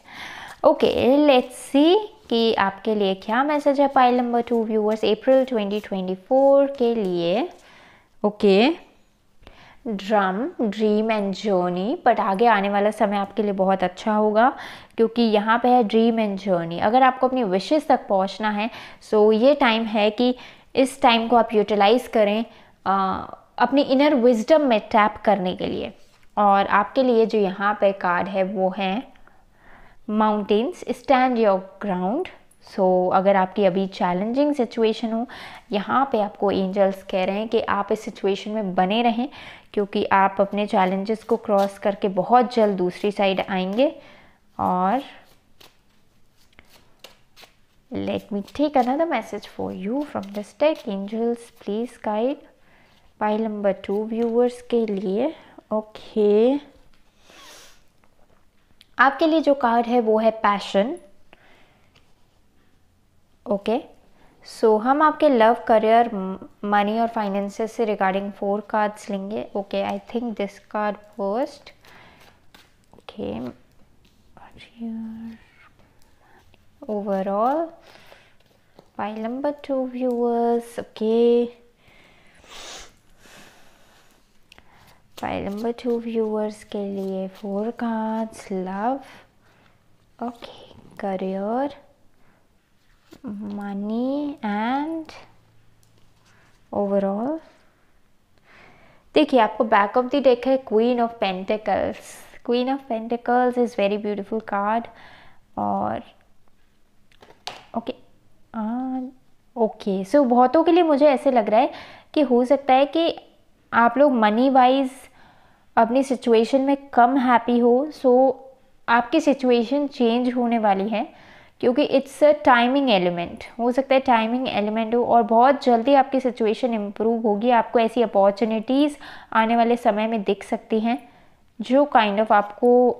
ओके, लेट्स सी कि आपके लिए क्या मैसेज है पाइल नंबर 2 व्यूअर्स अप्रैल 2024 के लिए। Okay, dream and journey, but आगे आने वाला समय आपके लिए बहुत अच्छा होगा क्योंकि यहाँ पे है ड्रीम एंड जर्नी। अगर आपको अपनी विशेस तक पहुँचना है सो ये टाइम है कि इस टाइम को आप यूटिलाइज़ करें अपनी इनर विजडम में टैप करने के लिए। और आपके लिए जो यहाँ पे कार्ड है वो है माउंटेन्स, स्टैंड योर ग्राउंड। सो अगर आपकी अभी चैलेंजिंग सिचुएशन हो, यहाँ पे आपको एंजल्स कह रहे हैं कि आप इस सिचुएशन में बने रहें क्योंकि आप अपने चैलेंजेस को क्रॉस करके बहुत जल्द दूसरी साइड आएंगे। और let me take another message for you from this deck. Angels please guide pile number 2 viewers के लिए। ओके, आपके लिए जो कार्ड है वो है पैशन। ओके, सो हम आपके लव, करियर, मनी और फाइनेंसेस से रिगार्डिंग 4 कार्ड्स लेंगे। Okay, I think this card first. Okay, overall pile number 2 viewers. Okay, pile number 2 viewers के लिए 4 cards. Love, okay, career, money and overall. देखिए आपको बैक ऑफ द डेक है queen of pentacles. Queen of pentacles is very beautiful card. और ओके, ओके, सो बहुतों के लिए मुझे ऐसे लग रहा है कि हो सकता है कि आप लोग मनी वाइज अपनी सिचुएशन में कम हैप्पी हो, सो आपकी सिचुएशन चेंज होने वाली है, क्योंकि इट्स अ टाइमिंग एलिमेंट, हो सकता है टाइमिंग एलिमेंट हो और बहुत जल्दी आपकी सिचुएशन इम्प्रूव होगी। आपको ऐसी अपॉर्चुनिटीज़ आने वाले समय में दिख सकती हैं जो काइंड ऑफ आपको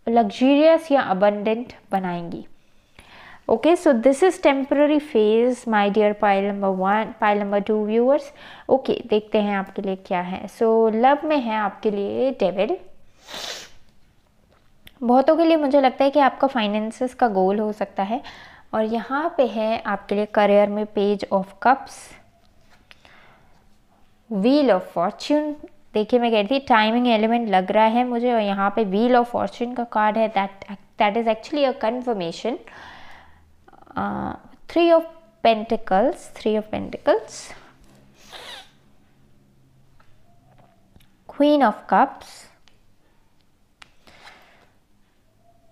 लग्जरियस या अबंडेंट बनाएंगी। Okay, so this is temporary phase, my dear pile number 1, pile number 2 viewers. Okay, देखते हैं आपके लिए क्या है। So लव में है आपके लिए डेविल। बहुतों के लिए मुझे लगता है कि आपका फाइनेंसेस का गोल हो सकता है, और यहाँ पे है आपके लिए करियर में page of cups, wheel of Fortune. देखिए मैं कहती थी टाइमिंग एलिमेंट लग रहा है मुझे, और यहाँ पे व्हील ऑफ फॉर्च्यून का कार्ड है। That is actually a conformation. Three of Pentacles, Queen of Cups,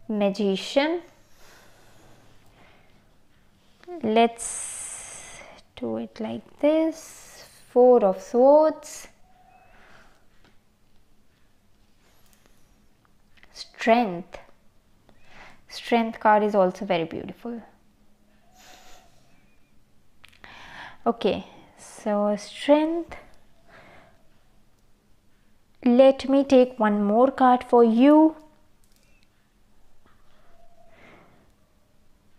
Magician. Let's do it like this. Four of Swords, Strength. Strength card is also very beautiful. Okay, so Strength. Let me take one more card for you.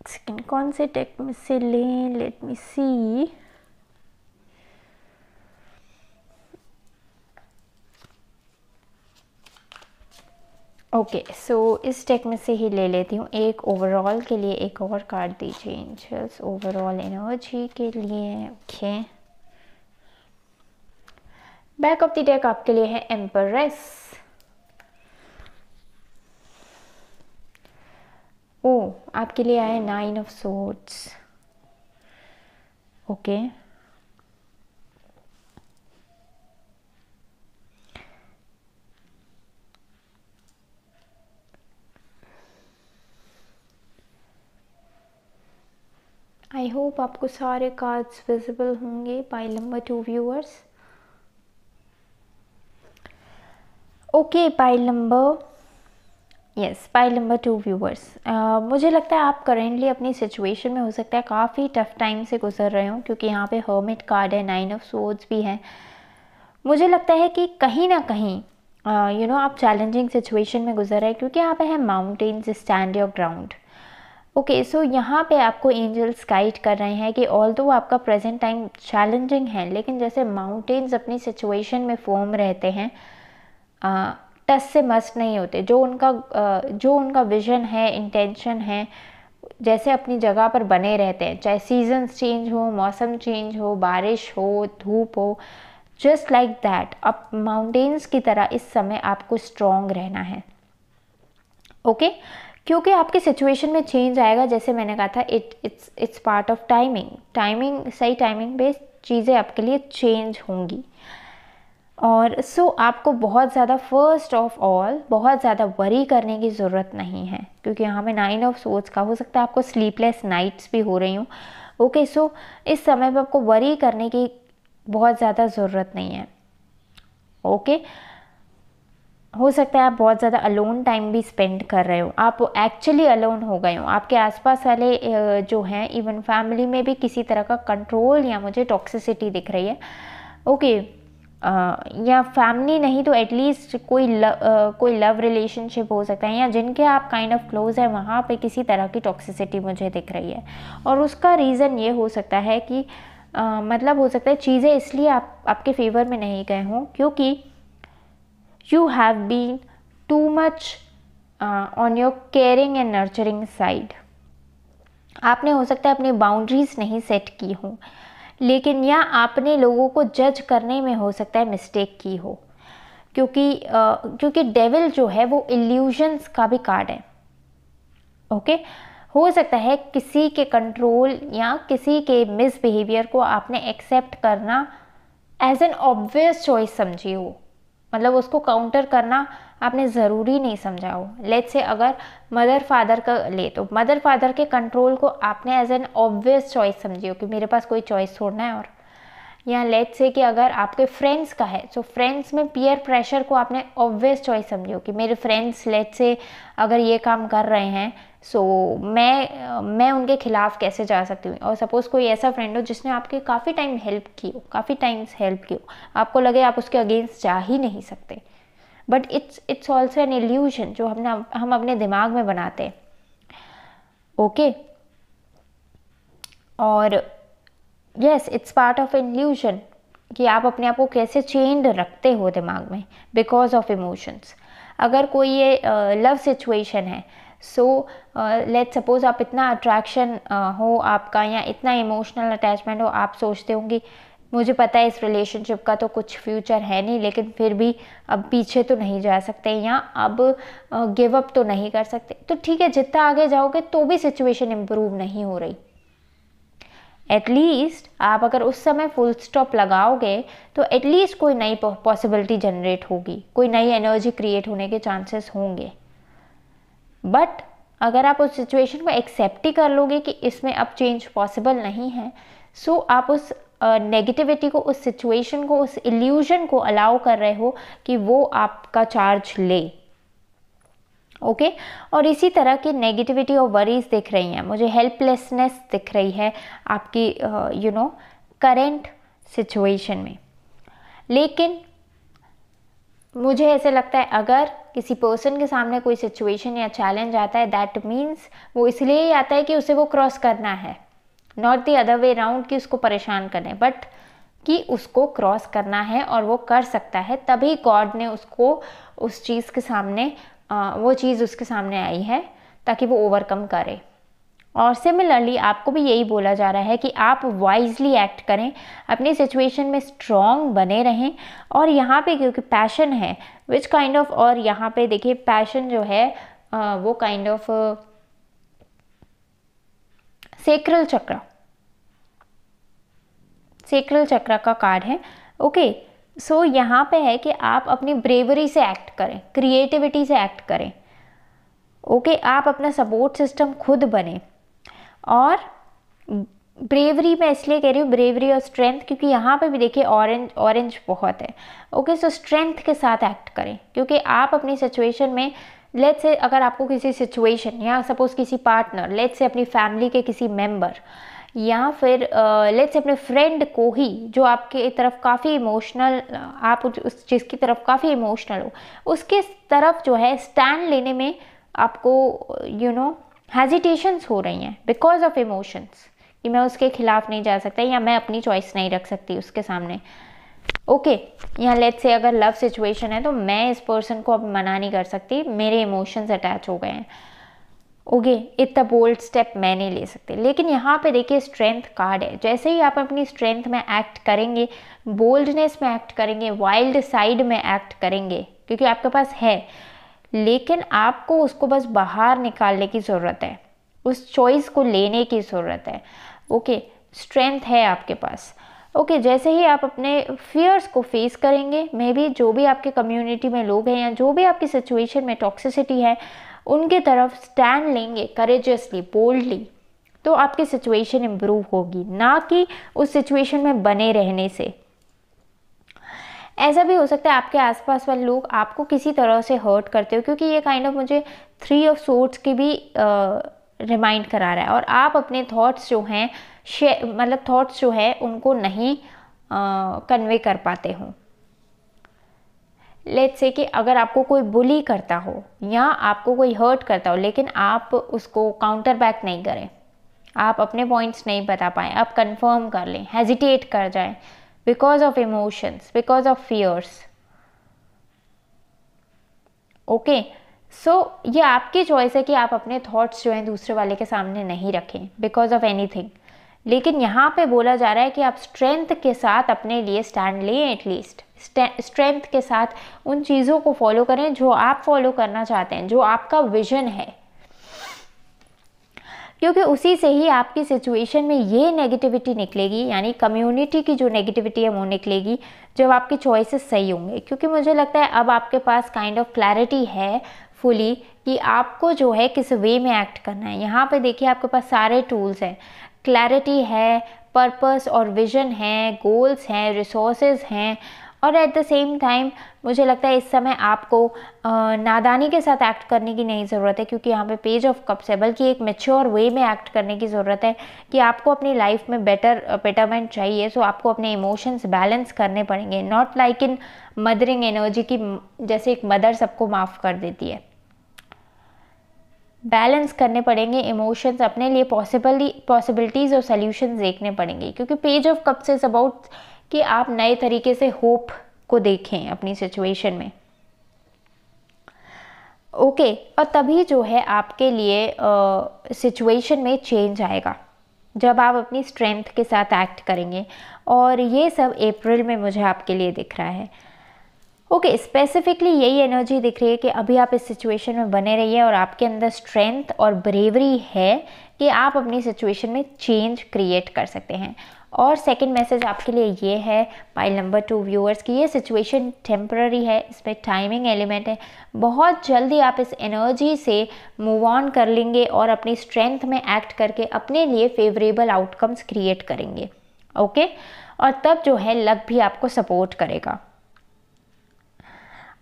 Second कौन से टेक में से लें, लेट मी सी। ओके, सो इस टेक में से ही ले लेती हूँ। एक ओवरऑल के लिए एक और कार्ड दीजिए एंजल्स, ओवरऑल एनर्जी के लिए। Okay, back of the deck आपके लिए है एम्परेस। ओ, आपके लिए आया 9 of swords. Okay, I hope आपको सारे कार्ड्स विजिबल होंगे pile number 2 viewers. Okay, pile number 2 viewers. मुझे लगता है आप करेंटली अपनी सिचुएशन में हो सकता है काफ़ी टफ टाइम से गुजर रहे हो, क्योंकि यहाँ पे हर्मिट कार्ड है, 9 ऑफ सोर्ड्स भी है। मुझे लगता है कि कहीं ना कहीं आप चैलेंजिंग सिचुएशन में गुजर रहे हैं, क्योंकि यहाँ पे है mountains stand your ground. Okay, so यहाँ पे आपको एंजल्स गाइड कर रहे हैं कि ऑल्दो आपका प्रेजेंट टाइम चैलेंजिंग है, लेकिन जैसे माउंटेन्स अपनी सिचुएशन में फॉर्म रहते हैं, टस से मस्त नहीं होते। जो उनका विजन है, इंटेंशन है, जैसे अपनी जगह पर बने रहते हैं, चाहे सीजन्स चेंज हो, मौसम चेंज हो, बारिश हो, धूप हो, जस्ट लाइक दैट। अब माउंटेन्स की तरह इस समय आपको स्ट्रॉन्ग रहना है। ओके, क्योंकि आपकी सिचुएशन में चेंज आएगा, जैसे मैंने कहा था, इट्स पार्ट ऑफ टाइमिंग। सही टाइमिंग पे चीज़ें आपके लिए चेंज होंगी। और सो आपको बहुत ज़्यादा, फर्स्ट ऑफ ऑल, बहुत ज़्यादा वरी करने की ज़रूरत नहीं है, क्योंकि यहाँ पे 9 ऑफ सोर्ड्स का हो सकता है आपको स्लीपलेस नाइट्स भी हो रही हूँ। ओके, सो इस समय पे आपको वरी करने की बहुत ज़्यादा ज़रूरत नहीं है। ओके, हो सकता है आप बहुत ज़्यादा अलोन टाइम भी स्पेंड कर रहे हो, आप एक्चुअली अलोन हो गए हो। आपके आसपास वाले जो हैं, इवन फैमिली में भी किसी तरह का कंट्रोल या मुझे टॉक्सिसिटी दिख रही है। ओके, या फैमिली नहीं तो एटलीस्ट कोई लव रिलेशनशिप हो सकता है, या जिनके आप काइंड ऑफ क्लोज है, वहाँ पे किसी तरह की टॉक्सिसिटी मुझे दिख रही है। और उसका रीज़न ये हो सकता है कि मतलब हो सकता है चीज़ें इसलिए आपके फेवर में नहीं गए हों, क्योंकि you have been too much on your caring and nurturing side. आपने हो सकता है अपनी बाउंड्रीज नहीं सेट की हो, लेकिन या आपने लोगों को जज करने में हो सकता है मिस्टेक की हो, क्योंकि डेविल जो है वो इल्यूजन्स का भी कार्ड है। ओके, हो सकता है किसी के कंट्रोल या किसी के मिसबिहेवियर को आपने एक्सेप्ट करना एज एन ऑब्वियस चॉइस समझी हो, मतलब उसको काउंटर करना आपने ज़रूरी नहीं समझा हो। लेट्स से अगर मदर फादर का ले तो मदर फादर के कंट्रोल को आपने एज एन ऑब्वियस चॉइस समझी हो कि मेरे पास कोई चॉइस छोड़ना है। और या लेट्स से कि अगर आपके फ्रेंड्स का है, सो फ्रेंड्स में पीयर प्रेशर को आपने ऑब्वियस चॉइस समझी हो कि मेरे फ्रेंड्स लेट्स से अगर ये काम कर रहे हैं, सो मैं उनके खिलाफ कैसे जा सकती हूँ। और सपोज़ कोई ऐसा फ्रेंड हो जिसने आपके काफ़ी टाइम हेल्प की हो, काफ़ी टाइम्स हेल्प की हो, आपको लगे आप उसके अगेंस्ट जा ही नहीं सकते, but it's also an illusion जो हम अपने दिमाग में बनाते हैं। ओके, और yes, it's part of illusion कि आप अपने आप को कैसे चेंड रखते हो दिमाग में बिकॉज ऑफ इमोशंस। अगर कोई ये लव सिचुएशन है, सो लेट्स सपोज आप इतना अट्रैक्शन हो आपका या इतना इमोशनल अटैचमेंट हो, आप सोचते होंगे मुझे पता है इस रिलेशनशिप का तो कुछ फ्यूचर है नहीं, लेकिन फिर भी अब पीछे तो नहीं जा सकते या अब गिव अप तो नहीं कर सकते। तो ठीक है, जितना आगे जाओगे तो भी सिचुएशन इम्प्रूव नहीं हो रही, एटलीस्ट आप अगर उस समय फुल स्टॉप लगाओगे तो एटलीस्ट कोई नई पॉसिबिलिटी जनरेट होगी, कोई नई एनर्जी क्रिएट होने के चांसेस होंगे। बट अगर आप उस सिचुएशन को एक्सेप्ट ही कर लोगे कि इसमें अब चेंज पॉसिबल नहीं है, सो आप उस नेगेटिविटी को, उस सिचुएशन को, उस इल्यूजन को अलाउ कर रहे हो कि वो आपका चार्ज ले। ओके, और इसी तरह की नेगेटिविटी और वरीज दिख रही हैं, मुझे हेल्पलेसनेस दिख रही है आपकी करेंट सिचुएशन में। लेकिन मुझे ऐसे लगता है अगर किसी पर्सन के सामने कोई सिचुएशन या चैलेंज आता है, दैट मीन्स वो इसलिए ही आता है कि उसे वो क्रॉस करना है, not the other way round कि उसको परेशान करें, बट कि उसको क्रॉस करना है और वो कर सकता है। तभी गॉड ने उसको उस चीज़ के सामने वो चीज़ उसके सामने आई है ताकि वो ओवरकम करे। और सिमिलरली आपको भी यही बोला जा रहा है कि आप वाइजली एक्ट करें, अपनी सिचुएशन में स्ट्रॉन्ग बने रहें। और यहाँ पे क्योंकि पैशन है विच काइंड ऑफ, और यहाँ पे देखिए पैशन जो है वो काइंड ऑफ सेक्रल चक्र का कार्ड है। ओके, सो यहाँ पे है कि आप अपनी ब्रेवरी से एक्ट करें, क्रिएटिविटी से एक्ट करें। ओके, आप अपना सपोर्ट सिस्टम खुद बने। और ब्रेवरी मैं इसलिए कह रही हूँ, ब्रेवरी और स्ट्रेंथ, क्योंकि यहाँ पे भी देखिए ऑरेंज बहुत है। ओके, सो स्ट्रेंथ के साथ एक्ट करें, क्योंकि आप अपनी सिचुएशन में लेट्स से अगर आपको किसी सिचुएशन या सपोज किसी पार्टनर, लेट्स से अपनी फैमिली के किसी मेंबर या फिर लेट्स से अपने फ्रेंड को ही जो आपके तरफ काफ़ी इमोशनल, आप उस चीज़ की तरफ काफ़ी इमोशनल हो, उसके तरफ जो है स्टैंड लेने में आपको हेजिटेशंस हो रही हैं बिकॉज ऑफ इमोशंस कि मैं उसके खिलाफ नहीं जा सकता या मैं अपनी चॉइस नहीं रख सकती उसके सामने। ओके, यहाँ लेट्स से अगर लव सिचुएशन है तो मैं इस पर्सन को अब मना नहीं कर सकती, मेरे इमोशंस अटैच हो गए हैं। ओके, इतना बोल्ड स्टेप मैं नहीं ले सकती। लेकिन यहाँ पे देखिए स्ट्रेंथ कार्ड है, जैसे ही आप अपनी स्ट्रेंथ में एक्ट करेंगे, बोल्डनेस में एक्ट करेंगे, वाइल्ड साइड में एक्ट करेंगे, क्योंकि आपके पास है, लेकिन आपको उसको बस बाहर निकालने की ज़रूरत है, उस चॉइस को लेने की ज़रूरत है। ओके, स्ट्रेंथ है आपके पास। ओके, जैसे ही आप अपने फियर्स को फेस करेंगे, मे बी जो भी आपके कम्युनिटी में लोग हैं या जो भी आपकी सिचुएशन में टॉक्सिसिटी है उनके तरफ स्टैंड लेंगे करेजियसली, बोल्डली, तो आपकी सिचुएशन इम्प्रूव होगी, ना कि उस सिचुएशन में बने रहने से। ऐसा भी हो सकता है आपके आसपास वाले लोग आपको किसी तरह से हर्ट करते हो, क्योंकि ये काइंड ऑफ मुझे 3 ऑफ सोर्ड्स की भी रिमाइंड करा रहा है। और आप अपने थॉट्स जो हैं थॉट्स जो है उनको नहीं कन्वे कर पाते हो। लेट्स से कि अगर आपको कोई बुली करता हो या आपको कोई हर्ट करता हो, लेकिन आप उसको काउंटर बैक नहीं करें, आप अपने पॉइंट्स नहीं बता पाएँ, आप कंफर्म कर लें, हेजिटेट कर जाएं because of emotions, because of fears. Okay, so ये आपकी चॉइस है कि आप अपने थॉट्स जो हैं दूसरे वाले के सामने नहीं रखें बिकॉज ऑफ एनीथिंग। लेकिन यहाँ पे बोला जा रहा है कि आप स्ट्रेंथ के साथ अपने लिए स्टैंड लें, एटलीस्ट स्ट्रेंथ के साथ उन चीज़ों को फॉलो करें जो आप फॉलो करना चाहते हैं, जो आपका विजन है। क्योंकि उसी से ही आपकी सिचुएशन में ये नेगेटिविटी निकलेगी, यानी कम्युनिटी की जो नेगेटिविटी है वो निकलेगी जब आपके चॉइसेस सही होंगे। क्योंकि मुझे लगता है अब आपके पास काइंड ऑफ क्लैरिटी है फुली कि आपको जो है किस वे में एक्ट करना है। यहाँ पे देखिए आपके पास सारे टूल्स हैं, क्लैरिटी है, पर्पस और विजन है, गोल्स हैं, रिसोर्सेज हैं, और एट द सेम टाइम मुझे लगता है इस समय आपको नादानी के साथ एक्ट करने की नहीं ज़रूरत है, क्योंकि यहाँ पे पेज ऑफ कप्स है, बल्कि एक मैच्योर वे में एक्ट करने की ज़रूरत है कि आपको अपनी लाइफ में बेटरमेंट चाहिए। सो आपको अपने इमोशंस बैलेंस करने पड़ेंगे, not like in mothering energy की, जैसे एक मदर सबको माफ़ कर देती है। बैलेंस करने पड़ेंगे इमोशंस, अपने लिए पॉसिबिलिटीज़ और सॉल्यूशंस देखने पड़ेंगे, क्योंकि page of cups is about कि आप नए तरीके से होप को देखें अपनी सिचुएशन में। ओके, और तभी जो है आपके लिए सिचुएशन में चेंज आएगा जब आप अपनी स्ट्रेंथ के साथ एक्ट करेंगे, और ये सब अप्रैल में मुझे आपके लिए दिख रहा है। ओके, स्पेसिफिकली यही एनर्जी दिख रही है कि अभी आप इस सिचुएशन में बने रहिए और आपके अंदर स्ट्रेंथ और ब्रेवरी है कि आप अपनी सिचुएशन में चेंज क्रिएट कर सकते हैं। और सेकंड मैसेज आपके लिए ये है पाइल नंबर 2 व्यूअर्स की ये सिचुएशन टेम्पररी है, इसमें टाइमिंग एलिमेंट है। बहुत जल्दी आप इस एनर्जी से मूव ऑन कर लेंगे और अपनी स्ट्रेंथ में एक्ट करके अपने लिए फेवरेबल आउटकम्स क्रिएट करेंगे। ओके, और तब जो है लक भी आपको सपोर्ट करेगा।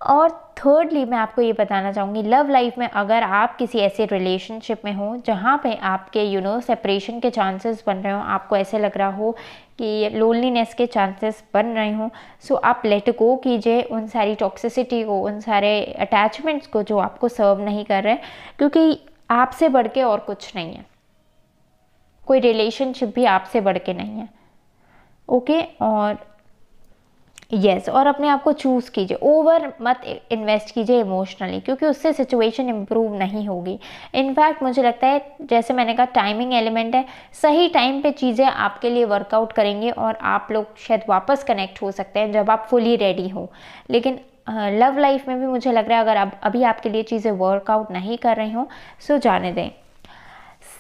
और थर्डली मैं आपको ये बताना चाहूँगी, लव लाइफ में अगर आप किसी ऐसे रिलेशनशिप में हो जहाँ पे आपके सेपरेशन के चांसेस बन रहे हो, आपको ऐसे लग रहा हो कि लोनलीनेस के चांसेस बन रहे हो, सो आप लेट गो कीजिए उन सारी टॉक्सिसिटी को, उन सारे अटैचमेंट्स को जो आपको सर्व नहीं कर रहे, क्योंकि आपसे बढ़ के और कुछ नहीं है, कोई रिलेशनशिप भी आपसे बढ़ के नहीं है। ओके, और यस, और अपने आप को चूज़ कीजिए, ओवर मत इन्वेस्ट कीजिए इमोशनली, क्योंकि उससे सिचुएशन इम्प्रूव नहीं होगी। इनफैक्ट मुझे लगता है, जैसे मैंने कहा, टाइमिंग एलिमेंट है, सही टाइम पे चीज़ें आपके लिए वर्कआउट करेंगी और आप लोग शायद वापस कनेक्ट हो सकते हैं जब आप फुली रेडी हो। लेकिन लव लाइफ में भी मुझे लग रहा है अगर आप अभी आपके लिए चीज़ें वर्कआउट नहीं कर रही हों सो जाने दें।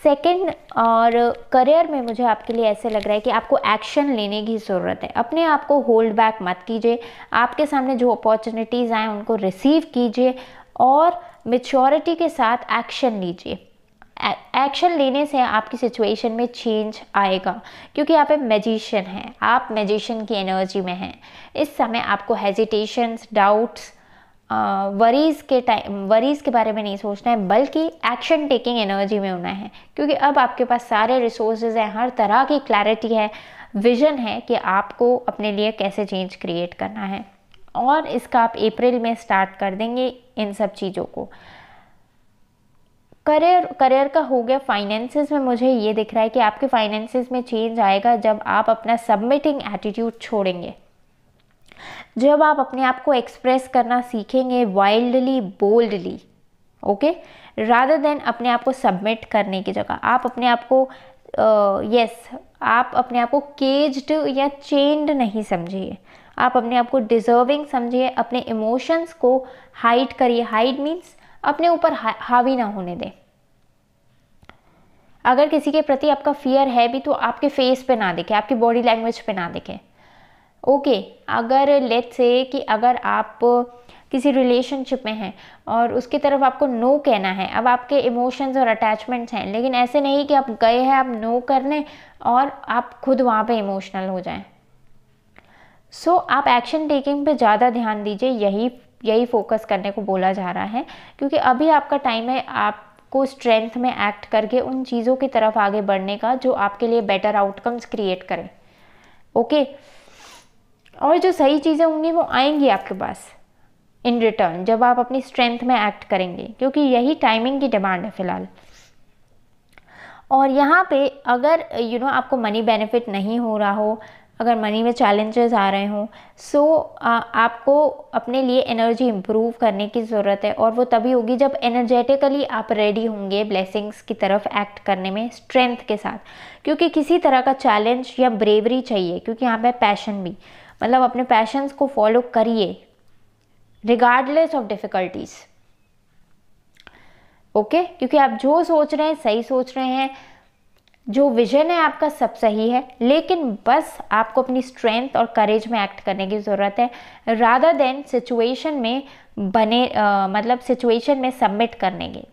सेकंड, और करियर में मुझे आपके लिए ऐसे लग रहा है कि आपको एक्शन लेने की ज़रूरत है। अपने आप को होल्ड बैक मत कीजिए, आपके सामने जो अपॉर्चुनिटीज़ आए उनको रिसीव कीजिए और मैच्योरिटी के साथ एक्शन लीजिए। एक्शन लेने से आपकी सिचुएशन में चेंज आएगा, क्योंकि आप एक मैजिशियन हैं, आप मैजिशियन की एनर्जी में हैं। इस समय आपको हेजिटेशंस, डाउट्स, वरीज़ के बारे में नहीं सोचना है, बल्कि एक्शन टेकिंग एनर्जी में होना है, क्योंकि अब आपके पास सारे रिसोर्सेज हैं, हर तरह की क्लैरिटी है, विजन है कि आपको अपने लिए कैसे चेंज क्रिएट करना है, और इसका आप अप्रैल में स्टार्ट कर देंगे इन सब चीज़ों को। करियर का हो गया। फाइनेंसेस में मुझे ये दिख रहा है कि आपके फाइनेंसेस में चेंज आएगा जब आप अपना सबमिटिंग एटीट्यूड छोड़ेंगे, जब आप अपने आप को एक्सप्रेस करना सीखेंगे wildly, boldly, okay, rather than अपने आप को सबमिट करने की जगह आप अपने आप को आप अपने आप को केज्ड या चेन्ड नहीं समझिए, आप अपने आप को डिजर्विंग समझिए। अपने इमोशंस को हाइड करिए, हाइड मीन्स अपने ऊपर हावी ना होने दें। अगर किसी के प्रति आपका फियर है भी तो आपके फेस पे ना दिखे, आपकी बॉडी लैंग्वेज पे ना दिखे। ओके, अगर लेट्स से कि अगर आप किसी रिलेशनशिप में हैं और उसकी तरफ आपको नो कहना है, अब आपके इमोशंस और अटैचमेंट्स हैं, लेकिन ऐसे नहीं कि आप गए हैं आप नो करने और आप खुद वहाँ पे इमोशनल हो जाएं। सो आप एक्शन टेकिंग पे ज़्यादा ध्यान दीजिए, यही फोकस करने को बोला जा रहा है, क्योंकि अभी आपका टाइम है आपको स्ट्रेंथ में एक्ट करके उन चीज़ों की तरफ आगे बढ़ने का जो आपके लिए बेटर आउटकम्स क्रिएट करें। ओके, और जो सही चीज़ें होंगी वो आएंगी आपके पास इन रिटर्न जब आप अपनी स्ट्रेंथ में एक्ट करेंगे, क्योंकि यही टाइमिंग की डिमांड है फ़िलहाल। और यहाँ पे अगर आपको मनी बेनिफिट नहीं हो रहा हो, अगर मनी में चैलेंजेस आ रहे हों, सो आपको अपने लिए एनर्जी इम्प्रूव करने की ज़रूरत है, और वो तभी होगी जब एनर्जेटिकली आप रेडी होंगे ब्लेसिंग्स की तरफ एक्ट करने में स्ट्रेंथ के साथ। क्योंकि किसी तरह का चैलेंज या ब्रेवरी चाहिए, क्योंकि यहाँ पे पैशन भी, मतलब अपने पैशंस को फॉलो करिए रिगार्डलेस ऑफ डिफ़िकल्टीज। ओके, क्योंकि आप जो सोच रहे हैं सही सोच रहे हैं, जो विजन है आपका सब सही है, लेकिन बस आपको अपनी स्ट्रेंथ और करेज में एक्ट करने की ज़रूरत है, रादर देन सिचुएशन में मतलब सिचुएशन में सबमिट करने की,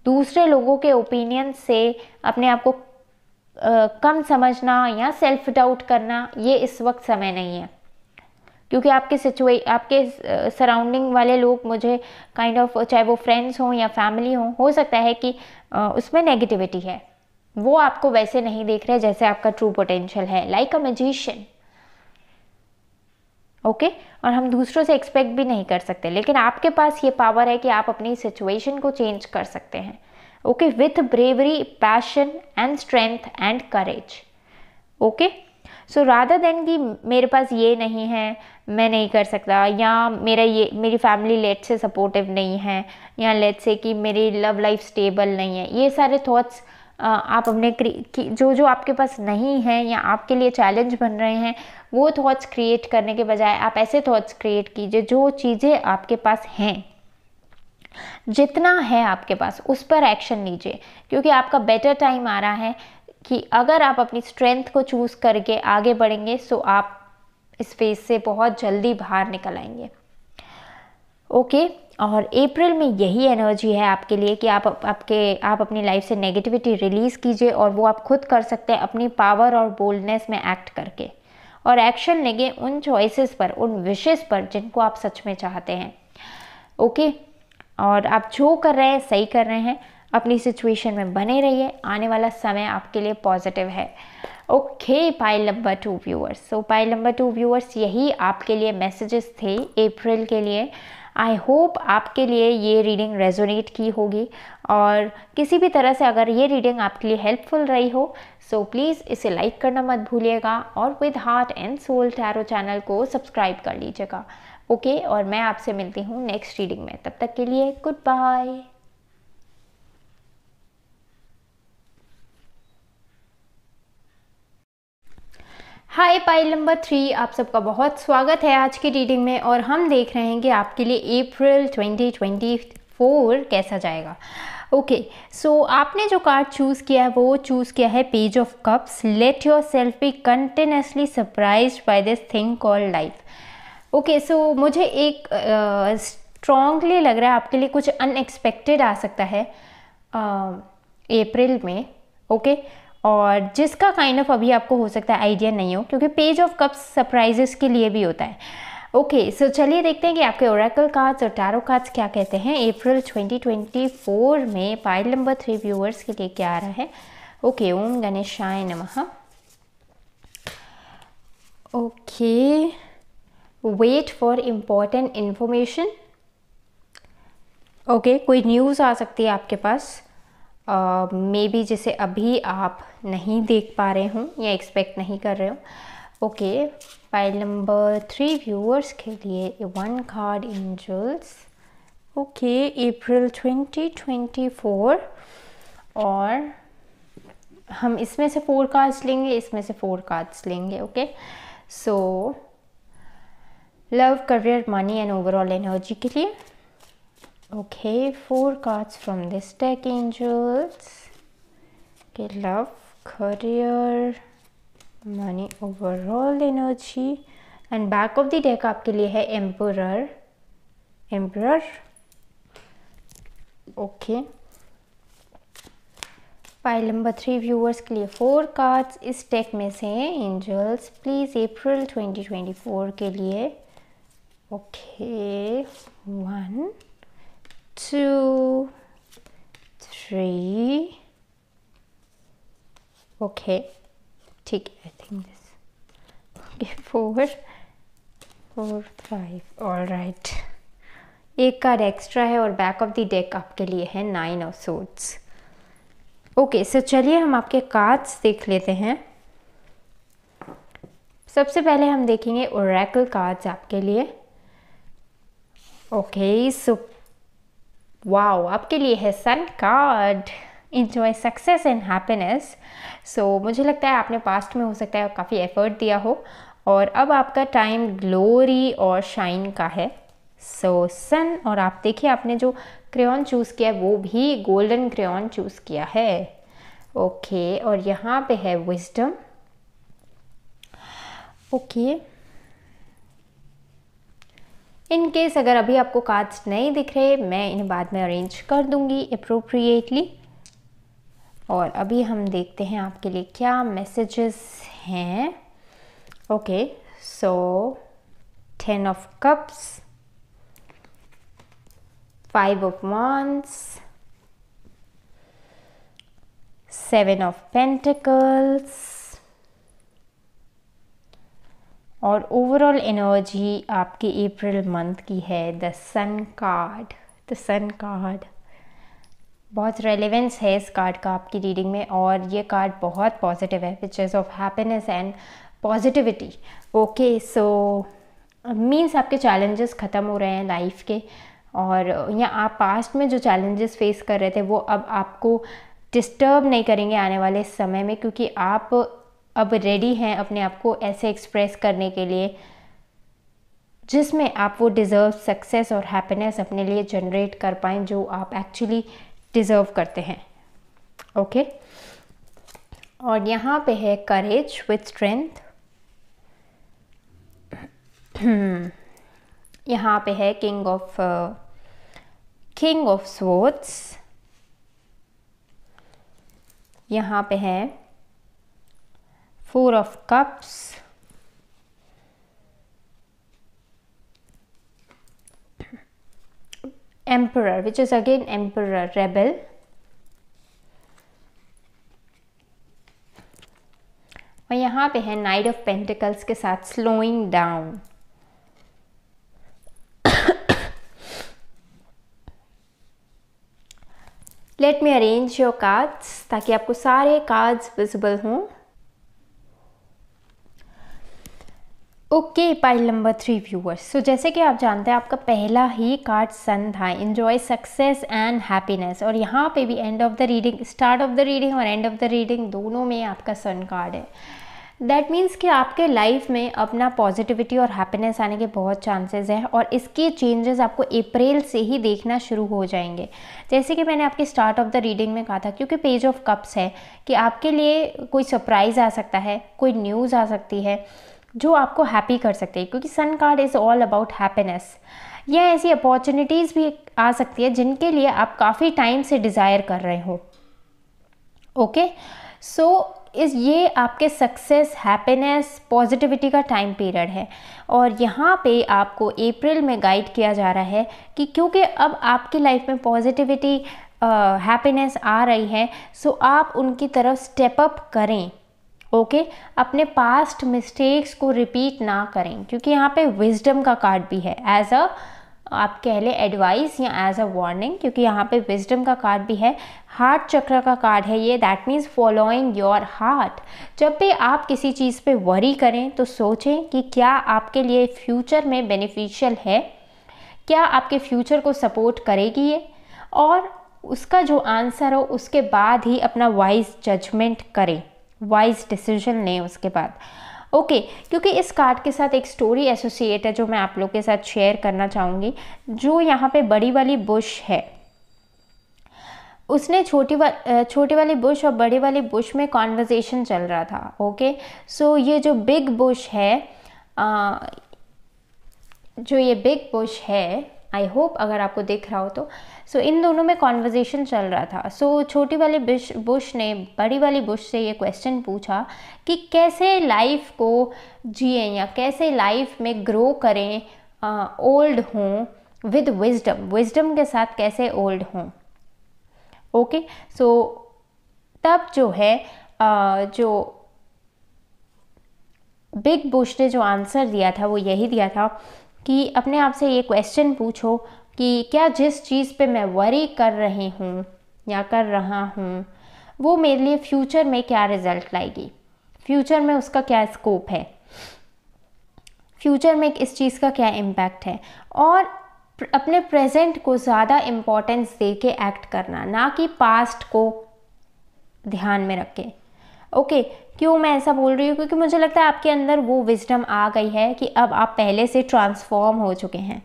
दूसरे लोगों के ओपिनियन से अपने आप को कम समझना या सेल्फ डाउट करना, ये इस वक्त समय नहीं है। क्योंकि आपके सराउंडिंग वाले लोग मुझे काइंड ऑफ, चाहे वो फ्रेंड्स हों या फैमिली हो सकता है कि उसमें नेगेटिविटी है, वो आपको वैसे नहीं देख रहे जैसे आपका ट्रू पोटेंशियल है, लाइक अ मैजिशियन। ओके, और हम दूसरों से एक्सपेक्ट भी नहीं कर सकते, लेकिन आपके पास ये पावर है कि आप अपनी सिचुएशन को चेंज कर सकते हैं। Okay, with bravery, passion and strength and courage. Okay, so rather than कि मेरे पास ये नहीं है, मैं नहीं कर सकता, या मेरी फैमिली लेट से सपोर्टिव नहीं है, या लेट से कि मेरी लव लाइफ स्टेबल नहीं है, ये सारे थॉट्स आप अपने जो आपके पास नहीं है या आपके लिए चैलेंज बन रहे हैं, वो थॉट्स क्रिएट करने के बजाय आप ऐसे थॉट्स क्रिएट कीजिए जो चीज़ें आपके पास हैं, जितना है आपके पास उस पर एक्शन लीजिए। क्योंकि आपका बेटर टाइम आ रहा है कि अगर आप अपनी स्ट्रेंथ को चूज़ करके आगे बढ़ेंगे सो आप इस फेज से बहुत जल्दी बाहर निकल आएंगे। ओके, और अप्रैल में यही एनर्जी है आपके लिए कि आप अपनी लाइफ से नेगेटिविटी रिलीज़ कीजिए, और वो आप खुद कर सकते हैं अपनी पावर और बोल्डनेस में एक्ट करके, और एक्शन लेंगे उन चॉइसेस पर, उन विशेस पर जिनको आप सच में चाहते हैं। ओके, और आप जो कर रहे हैं सही कर रहे हैं, अपनी सिचुएशन में बने रहिए, आने वाला समय आपके लिए पॉजिटिव है। Okay, pile number 2 viewers. सो पाइल नंबर 2 व्यूअर्स, यही आपके लिए मैसेजेस थे अप्रैल के लिए। आई होप आपके लिए ये रीडिंग रेजोनेट की होगी, और किसी भी तरह से अगर ये रीडिंग आपके लिए हेल्पफुल रही हो सो प्लीज़ इसे लाइक करना मत भूलिएगा, और with heart and soul tarot channel को सब्सक्राइब कर लीजिएगा। ओके, और मैं आपसे मिलती हूँ नेक्स्ट रीडिंग में, तब तक के लिए गुड बाय। हाय पाइल नंबर 3, आप सबका बहुत स्वागत है आज की रीडिंग में, और हम देख रहे हैं कि आपके लिए अप्रैल 2024 कैसा जाएगा। ओके, सो आपने जो कार्ड चूज़ किया है वो चूज़ किया है page of cups. Let yourself be continuously surprised by this thing called life. Okay, so मुझे एक स्ट्रॉन्गली लग रहा है आपके लिए कुछ अनएक्सपेक्टेड आ सकता है अप्रैल में। ओके, और जिसका काइंड ऑफ अभी आपको हो सकता है आइडिया नहीं हो, क्योंकि पेज ऑफ कप्स सरप्राइजेस के लिए भी होता है। ओके, सो चलिए देखते हैं कि आपके ओरेकल कार्ड्स और टैरो कार्ड्स क्या कहते हैं अप्रैल 2024 में पाइल नंबर 3 व्यूअर्स के लिए क्या आ रहा है। ओके, ओम गणेशाय नमः। Okay, wait for important information. Okay, कोई न्यूज़ आ सकती है आपके पास, मे बी जिसे अभी आप नहीं देख पा रहे हों या एक्सपेक्ट नहीं कर रहे हो। ओके, पाइल नंबर 3 व्यूअर्स के लिए 1 कार्ड एंजल्स। ओके, अप्रैल 2024, और हम इसमें से 4 कार्ड्स लेंगे, इसमें से 4 कार्ड्स लेंगे। Okay, so love, career, money and overall energy के लिए। Okay, 4 cards from this deck, angels. Okay, love, career, money, overall energy, and back of the deck आपके लिए है emperor. Okay, pile number 3 viewers के लिए 4 कार्ड्स इस डेक में से एंजल्स प्लीज अप्रैल 2024 के लिए। ओके, 1 2 3। ओके, ठीक है, I think this. Okay, 4 5। All right, एक कार्ड एक्स्ट्रा है, और बैक ऑफ द डेक आपके लिए है 9 ऑफ सोर्ड्स। ओके, सो चलिए हम आपके कार्ड्स देख लेते हैं। सबसे पहले हम देखेंगे ओरेकल कार्ड्स आपके लिए। ओके, सो वाओ, आपके लिए है sun card, enjoy success and happiness. So मुझे लगता है आपने पास्ट में हो सकता है काफ़ी एफर्ट दिया हो, और अब आपका टाइम ग्लोरी और शाइन का है। सो सन, और आप देखिए आपने जो क्रेयॉन चूज़ किया है वो भी गोल्डन क्रेयॉन चूज़ किया है। ओके, और यहाँ पे है विजडम। ओके, इन केस अगर अभी आपको कार्ड्स नहीं दिख रहे, मैं इन्हें बाद में अरेंज कर दूंगी अप्रोप्रिएटली। और अभी हम देखते हैं आपके लिए क्या मैसेजेस हैं। Okay, so 10 of cups, 5 of wands, 7 of pentacles, और ओवरऑल एनर्जी आपकी अप्रैल मंथ की है the sun card. The sun card बहुत रेलेवेंस है इस कार्ड का आपकी रीडिंग में, और ये कार्ड बहुत पॉजिटिव है, which is of happiness and positivity. Okay, so means आपके चैलेंजेस ख़त्म हो रहे हैं लाइफ के, और या आप पास्ट में जो चैलेंजेस फेस कर रहे थे वो अब आपको डिस्टर्ब नहीं करेंगे आने वाले समय में, क्योंकि आप अब रेडी हैं अपने आप को ऐसे एक्सप्रेस करने के लिए जिसमें आप वो डिज़र्व सक्सेस और हैप्पीनेस अपने लिए जनरेट कर पाएँ जो आप एक्चुअली डिज़र्व करते हैं। ओके, और यहाँ पे है करेज विथ स्ट्रेंथ। यहाँ पे है किंग ऑफ स्वॉर्ड्स। यहाँ पे है 4 of cups, emperor which is again emperor rebel, और यहाँ पे है नाइट ऑफ पेंटिकल्स के साथ slowing down. Let me arrange your cards ताकि आपको सारे कार्ड्स विजिबल हों। Okay, pile number 3 viewers. So जैसे कि आप जानते हैं आपका पहला ही कार्ड सन था, एंजॉय सक्सेस एंड हैप्पीनेस, और यहाँ पे भी end of the reading, start of the reading और एंड ऑफ द रीडिंग दोनों में आपका सन कार्ड है। दैट मीन्स कि आपके लाइफ में अपना पॉजिटिविटी और हैप्पीनेस आने के बहुत चांसेस हैं, और इसके चेंजेस आपको अप्रैल से ही देखना शुरू हो जाएंगे। जैसे कि मैंने आपके स्टार्ट ऑफ द रीडिंग में कहा था, क्योंकि पेज ऑफ कप्स है कि आपके लिए कोई सरप्राइज़ आ सकता है, कोई न्यूज़ आ सकती है जो आपको हैप्पी कर सकते हैं, क्योंकि sun card is all about happiness. या ऐसी अपॉर्चुनिटीज़ भी आ सकती है जिनके लिए आप काफ़ी टाइम से डिज़ायर कर रहे हो। ओके, सो ये आपके सक्सेस, हैप्पीनेस, पॉजिटिविटी का टाइम पीरियड है, और यहाँ पे आपको अप्रैल में गाइड किया जा रहा है कि क्योंकि अब आपकी लाइफ में पॉजिटिविटी, हैप्पीनेस आ रही है, सो आप उनकी तरफ स्टेप अप करें। ओके, अपने पास्ट मिस्टेक्स को रिपीट ना करें, क्योंकि यहाँ पे विजडम का कार्ड भी है एज अ, आप कह लें एडवाइस या एज अ वार्निंग, क्योंकि यहाँ पे विजडम का कार्ड भी है, हार्ट चक्र का कार्ड है ये। That means following your heart. जब भी आप किसी चीज़ पे वरी करें तो सोचें कि क्या आपके लिए फ्यूचर में बेनिफिशियल है, क्या आपके फ्यूचर को सपोर्ट करेगी ये, और उसका जो आंसर हो उसके बाद ही अपना वाइज जजमेंट करें, वाइज डिसीजन लें उसके बाद। ओके, क्योंकि इस कार्ड के साथ एक स्टोरी एसोसिएट है जो मैं आप लोग के साथ शेयर करना चाहूँगी। जो यहाँ पे बड़ी वाली बुश है, उसने छोटी वाली बुश और बड़ी वाली बुश में कॉन्वर्जेशन चल रहा था। ओके, सो ये जो बिग बुश है, आई होप अगर आपको दिख रहा हो तो, सो इन दोनों में कॉन्वर्जेशन चल रहा था। सो छोटी वाली बुश ने बड़ी वाली बुश से ये क्वेश्चन पूछा कि कैसे लाइफ को जिए या कैसे लाइफ में ग्रो करें, ओल्ड हों विद विजडम के साथ कैसे ओल्ड हों। ओके, सो तब जो है जो बिग बुश ने जो आंसर दिया था वो यही दिया था कि अपने आप से ये क्वेश्चन पूछो कि क्या जिस चीज़ पे मैं वरी कर रही हूँ या कर रहा हूँ वो मेरे लिए फ्यूचर में क्या रिजल्ट लाएगी, फ्यूचर में उसका क्या स्कोप है, फ्यूचर में इस चीज़ का क्या इम्पैक्ट है, और अपने प्रेजेंट को ज़्यादा इम्पोर्टेंस दे के एक्ट करना, ना कि पास्ट को ध्यान में रख के। ओके, क्यों मैं ऐसा बोल रही हूँ, क्योंकि मुझे लगता है आपके अंदर वो विजडम आ गई है कि अब आप पहले से ट्रांसफॉर्म हो चुके हैं।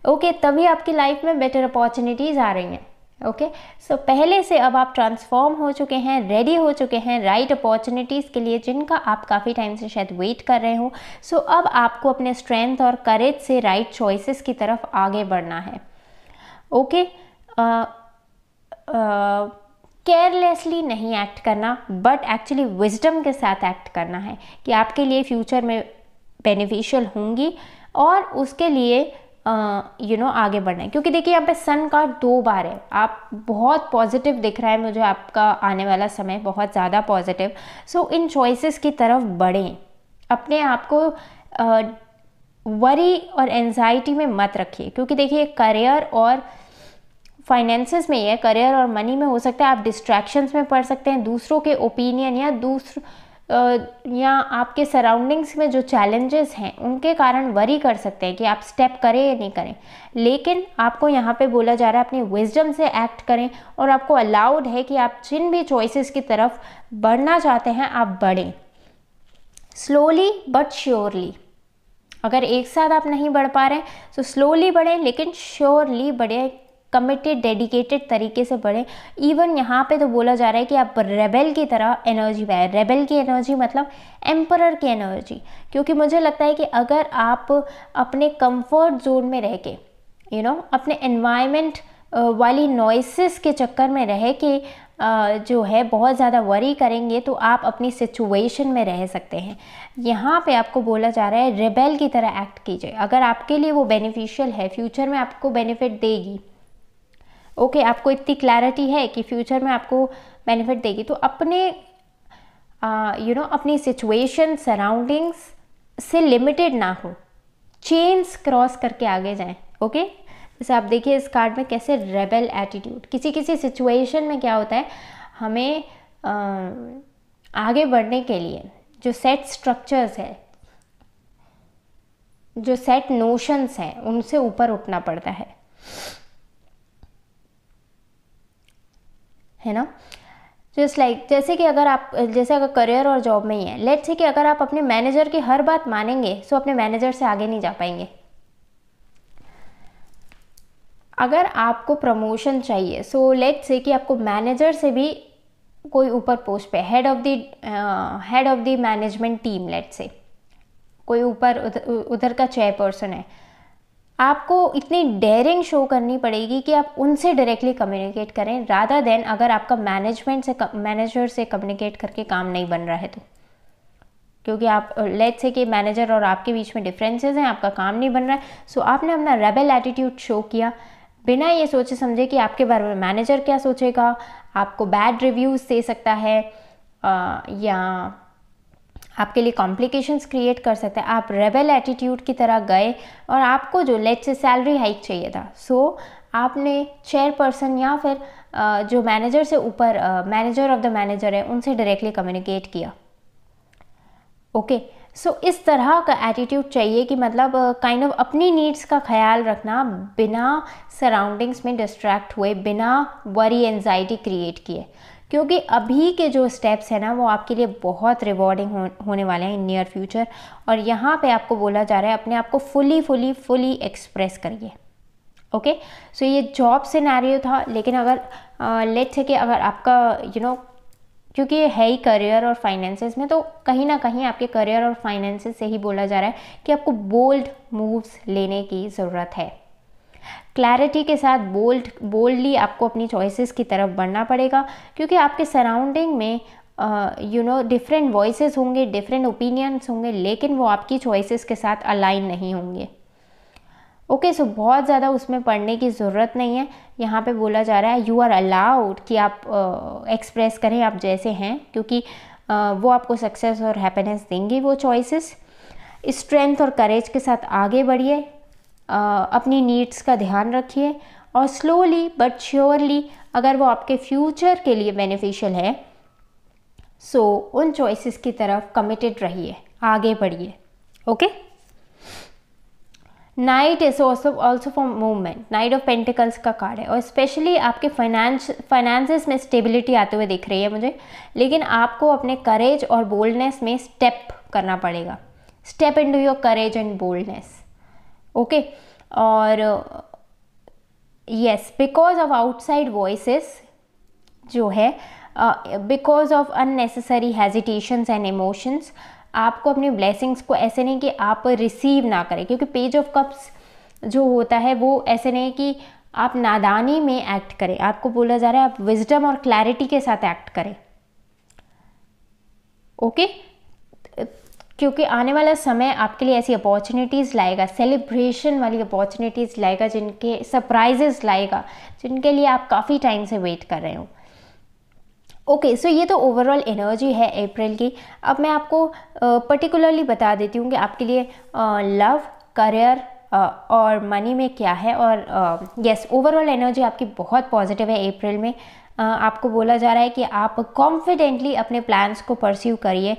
ओके, तभी आपकी लाइफ में बेटर अपॉर्चुनिटीज़ आ रही हैं। ओके, सो पहले से अब आप ट्रांसफॉर्म हो चुके हैं, रेडी हो चुके हैं राइट अपॉर्चुनिटीज़ के लिए, जिनका आप काफ़ी टाइम से शायद वेट कर रहे हो। सो अब आपको अपने स्ट्रेंथ और करेज से राइट चॉइसेस की तरफ आगे बढ़ना है। ओके, केयरलेसली नहीं एक्ट करना, बट एक्चुअली विजडम के साथ एक्ट करना है कि आपके लिए फ्यूचर में बेनिफिशियल होंगी, और उसके लिए आगे बढ़ना है। क्योंकि देखिए यहाँ पे सन का 2 बार है, आप बहुत पॉजिटिव दिख रहा है मुझे आपका आने वाला समय, बहुत ज़्यादा पॉजिटिव। सो इन चॉइसेस की तरफ बढ़ें, अपने आप को वरी और एंजाइटी में मत रखिए। क्योंकि देखिए करियर और फाइनेंसेस में ये करियर और मनी में हो सकता है आप डिस्ट्रैक्शंस में पड़ सकते हैं, दूसरों के ओपिनियन या आपके सराउंडिंग्स में जो चैलेंजेस हैं उनके कारण वरी कर सकते हैं कि आप स्टेप करें या नहीं करें। लेकिन आपको यहाँ पे बोला जा रहा है अपनी विजडम से एक्ट करें, और आपको अलाउड है कि आप जिन भी चॉइसेस की तरफ बढ़ना चाहते हैं आप बढ़ें, स्लोली बट श्योरली। अगर एक साथ आप नहीं बढ़ पा रहे हैं तो स्लोली बढ़ें, लेकिन श्योरली बढ़ें, कमिटेड डेडिकेटेड तरीके से बढ़ें। इवन यहाँ पे तो बोला जा रहा है कि आप रेबेल की तरह एनर्जी में आए। रेबेल की एनर्जी मतलब एम्परर की एनर्जी, क्योंकि मुझे लगता है कि अगर आप अपने कंफर्ट जोन में रह के अपने एनवायरनमेंट वाली नॉइसेस के चक्कर में रह के जो है बहुत ज़्यादा वरी करेंगे तो आप अपनी सिचुएशन में रह सकते हैं। यहाँ पे आपको बोला जा रहा है रेबेल की तरह एक्ट कीजिए। अगर आपके लिए वो बेनिफिशियल है, फ्यूचर में आपको बेनिफिट देगी, ओके, आपको इतनी क्लैरिटी है कि फ्यूचर में आपको बेनिफिट देगी, तो अपने अपनी सिचुएशन सराउंडिंग्स से लिमिटेड ना हो, चेन्स क्रॉस करके आगे जाएं। ओके, जैसे आप देखिए इस कार्ड में कैसे रेबेल एटीट्यूड, किसी किसी सिचुएशन में क्या होता है, हमें आगे बढ़ने के लिए जो सेट स्ट्रक्चर्स है, जो सेट नोशंस हैं, उनसे ऊपर उठना पड़ता है ना। जस्ट लाइक जैसे कि अगर करियर और जॉब में ही है, लेट्स से कि अगर आप अपने मैनेजर की हर बात मानेंगे तो अपने मैनेजर से आगे नहीं जा पाएंगे। अगर आपको प्रमोशन चाहिए, सो लेट्स से कि आपको मैनेजर से भी कोई ऊपर पोस्ट पे, head of the management team, let's say कोई ऊपर उधर का चेयरपर्सन है, आपको इतनी डेयरिंग शो करनी पड़ेगी कि आप उनसे डायरेक्टली कम्युनिकेट करें, रादर देन अगर आपका मैनेजर से कम्युनिकेट करके काम नहीं बन रहा है तो। क्योंकि आप लेट्स से कि मैनेजर और आपके बीच में डिफरेंसेस हैं, आपका काम नहीं बन रहा है, सो आपने अपना रेबेल एटीट्यूड शो किया बिना ये सोचे समझे कि आपके बारे में मैनेजर क्या सोचेगा, आपको बैड रिव्यूज़ दे सकता है या आपके लिए कॉम्प्लिकेशंस क्रिएट कर सकते हैं। आप रेबेल एटीट्यूड की तरह गए और आपको जो लेट्स से सैलरी हाइक चाहिए था, सो आपने चेयरपर्सन या फिर जो मैनेजर से ऊपर मैनेजर ऑफ द मैनेजर है उनसे डायरेक्टली कम्युनिकेट किया। ओके, सो इस तरह का एटीट्यूड चाहिए कि मतलब काइंड ऑफ अपनी नीड्स का ख्याल रखना बिना सराउंडिंग्स में डिस्ट्रैक्ट हुए, बिना वरी एंजाइटी क्रिएट किए। क्योंकि अभी के जो स्टेप्स हैं ना वो आपके लिए बहुत रिवॉर्डिंग होने वाले हैं इन नियर फ्यूचर। और यहाँ पे आपको बोला जा रहा है अपने आप को फुली एक्सप्रेस करिए। ओके, सो ये जॉब सिनेरियो था, लेकिन अगर लेट्स से कि अगर आपका क्योंकि ये है ही करियर और फाइनेंसेस में, तो कहीं ना कहीं आपके करियर और फाइनेंसेस से ही बोला जा रहा है कि आपको बोल्ड मूव्स लेने की ज़रूरत है। क्लैरिटी के साथ बोल्डली आपको अपनी चॉइसेस की तरफ बढ़ना पड़ेगा, क्योंकि आपके सराउंडिंग में डिफरेंट वॉइसेस होंगे, डिफरेंट ओपिनियंस होंगे, लेकिन वो आपकी चॉइसेस के साथ अलाइन नहीं होंगे। ओके, सो बहुत ज़्यादा उसमें पढ़ने की ज़रूरत नहीं है। यहाँ पे बोला जा रहा है यू आर अलाउड कि आप एक्सप्रेस करें आप जैसे हैं, क्योंकि वो आपको सक्सेस और हैप्पीनेस देंगी वो चॉइसेस। स्ट्रेंथ और करेज के साथ आगे बढ़िए, अपनी नीड्स का ध्यान रखिए, और स्लोली बट श्योरली अगर वो आपके फ्यूचर के लिए बेनिफिशियल है, सो उन चॉइसेस की तरफ कमिटेड रहिए, आगे बढ़िए। Okay, night is also for movement, night of pentacles का कार्ड है, और स्पेशली आपके फाइनेंसेस में स्टेबिलिटी आते हुए दिख रही है मुझे, लेकिन आपको अपने करेज और बोल्डनेस में स्टेप करना पड़ेगा, step into your courage and boldness. Okay, और yes, because of outside voices जो है, because of unnecessary hesitations and emotions, आपको अपनी ब्लेसिंग्स को ऐसे नहीं कि आप रिसीव ना करें, क्योंकि पेज ऑफ कप्स जो होता है वो ऐसे नहीं कि आप नादानी में एक्ट करें, आपको बोला जा रहा है आप विजडम और क्लैरिटी के साथ एक्ट करें। ओके, क्योंकि आने वाला समय आपके लिए ऐसी अपॉर्चुनिटीज़ लाएगा, सेलिब्रेशन वाली अपॉर्चुनिटीज़ लाएगा, जिनके सरप्राइजेस लाएगा, जिनके लिए आप काफ़ी टाइम से वेट कर रहे हो। ओके, सो ये तो ओवरऑल एनर्जी है अप्रैल की। अब मैं आपको पर्टिकुलरली बता देती हूँ कि आपके लिए लव, करियर और मनी में क्या है। और यस, ओवरऑल एनर्जी आपकी बहुत पॉजिटिव है अप्रैल में। आपको बोला जा रहा है कि आप कॉन्फिडेंटली अपने प्लान्स को परस्यू करिए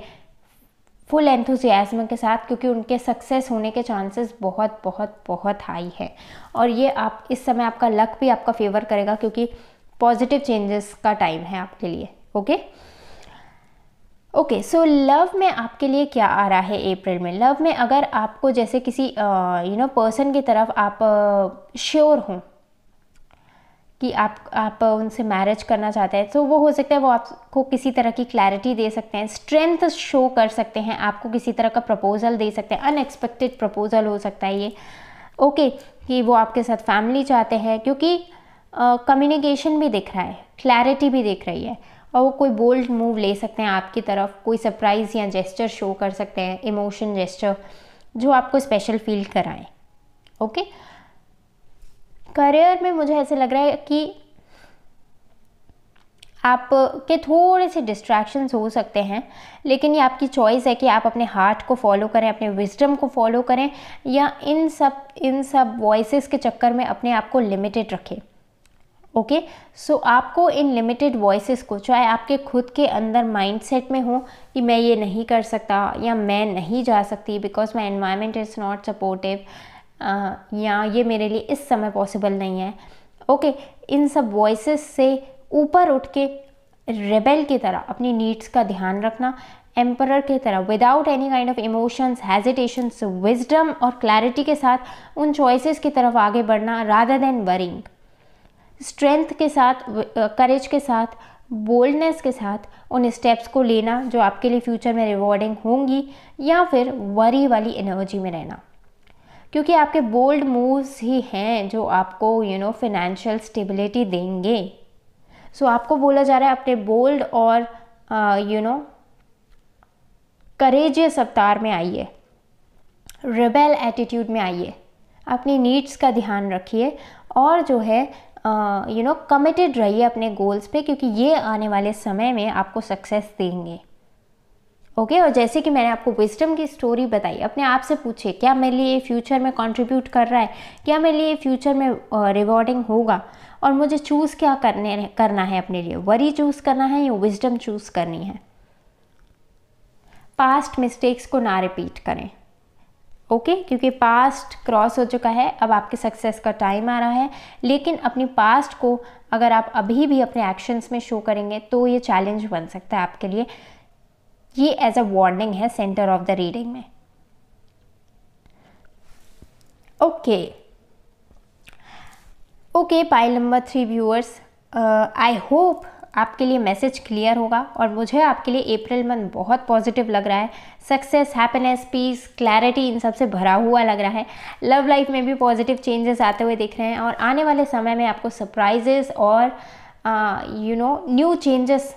फुल एंथुसियाज्म के साथ, क्योंकि उनके सक्सेस होने के चांसेस बहुत बहुत बहुत हाई है। और ये आप इस समय आपका लक भी आपका फेवर करेगा, क्योंकि पॉजिटिव चेंजेस का टाइम है आपके लिए। ओके, सो लव में आपके लिए क्या आ रहा है अप्रैल में? लव में अगर आपको जैसे किसी पर्सन की तरफ आप श्योर हों कि आप उनसे मैरिज करना चाहते हैं, तो वो हो सकता है वो आपको किसी तरह की क्लैरिटी दे सकते हैं, स्ट्रेंथ शो कर सकते हैं, आपको किसी तरह का प्रपोजल दे सकते हैं, अनएक्सपेक्टेड प्रपोजल हो सकता है ये। ओके, कि वो आपके साथ फैमिली चाहते हैं, क्योंकि कम्युनिकेशन भी दिख रहा है, क्लैरिटी भी दिख रही है, और वो कोई बोल्ड मूव ले सकते हैं आपकी तरफ, कोई सरप्राइज़ या जेस्चर शो कर सकते हैं, इमोशन जेस्चर जो आपको स्पेशल फील कराएं। ओके, करियर में मुझे ऐसे लग रहा है कि आपके थोड़े से डिस्ट्रैक्शंस हो सकते हैं, लेकिन ये आपकी चॉइस है कि आप अपने हार्ट को फॉलो करें, अपने विजडम को फॉलो करें, या इन सब वॉइसेस के चक्कर में अपने आप को लिमिटेड रखें। ओके, सो आपको इन लिमिटेड वॉइसेस को, चाहे आपके खुद के अंदर माइंडसेट में हो कि मैं ये नहीं कर सकता या मैं नहीं जा सकती because my environment is not supportive, या ये मेरे लिए इस समय पॉसिबल नहीं है। ओके, इन सब वॉइसेस से ऊपर उठ के रेबेल की तरह अपनी नीड्स का ध्यान रखना, एम्परर की तरह without any kind of emotions, hesitations, wisdom और क्लैरिटी के साथ उन चॉइसेस की तरफ आगे बढ़ना, रादर देन वरिंग। स्ट्रेंथ के साथ, करेज के साथ, बोल्डनेस के साथ उन स्टेप्स को लेना जो आपके लिए फ्यूचर में रिवॉर्डिंग होंगी, या फिर वरी वाली एनर्जी में रहना, क्योंकि आपके बोल्ड मूव्स ही हैं जो आपको फाइनेंशियल स्टेबिलिटी देंगे। सो आपको बोला जा रहा है अपने बोल्ड और करेजियस अवतार में आइए, रेबेल एटीट्यूड में आइए, अपनी नीड्स का ध्यान रखिए, और जो है कमिटेड रहिए अपने गोल्स पे, क्योंकि ये आने वाले समय में आपको सक्सेस देंगे। ओके, और जैसे कि मैंने आपको विजडम की स्टोरी बताई, अपने आप से पूछिए क्या मेरे लिए फ्यूचर में कंट्रीब्यूट कर रहा है, क्या मेरे लिए फ्यूचर में रिवॉर्डिंग होगा, और मुझे चूज़ क्या करना है अपने लिए, वरी चूज़ करना है या विजडम चूज़ करनी है। पास्ट मिस्टेक्स को ना रिपीट करें। ओके, क्योंकि पास्ट क्रॉस हो चुका है, अब आपके सक्सेस का टाइम आ रहा है, लेकिन अपनी पास्ट को अगर आप अभी भी अपने एक्शंस में शो करेंगे तो ये चैलेंज बन सकता है आपके लिए। ये एज अ वार्निंग है सेंटर ऑफ द रीडिंग में। Okay, pile number 3 viewers, I hope आपके लिए मैसेज क्लियर होगा, और मुझे आपके लिए अप्रैल मंथ बहुत पॉजिटिव लग रहा है। सक्सेस, हैप्पीनेस, पीस, क्लैरिटी इन सब से भरा हुआ लग रहा है। लव लाइफ में भी पॉजिटिव चेंजेस आते हुए दिख रहे हैं, और आने वाले समय में आपको सरप्राइजेस और न्यू चेंजेस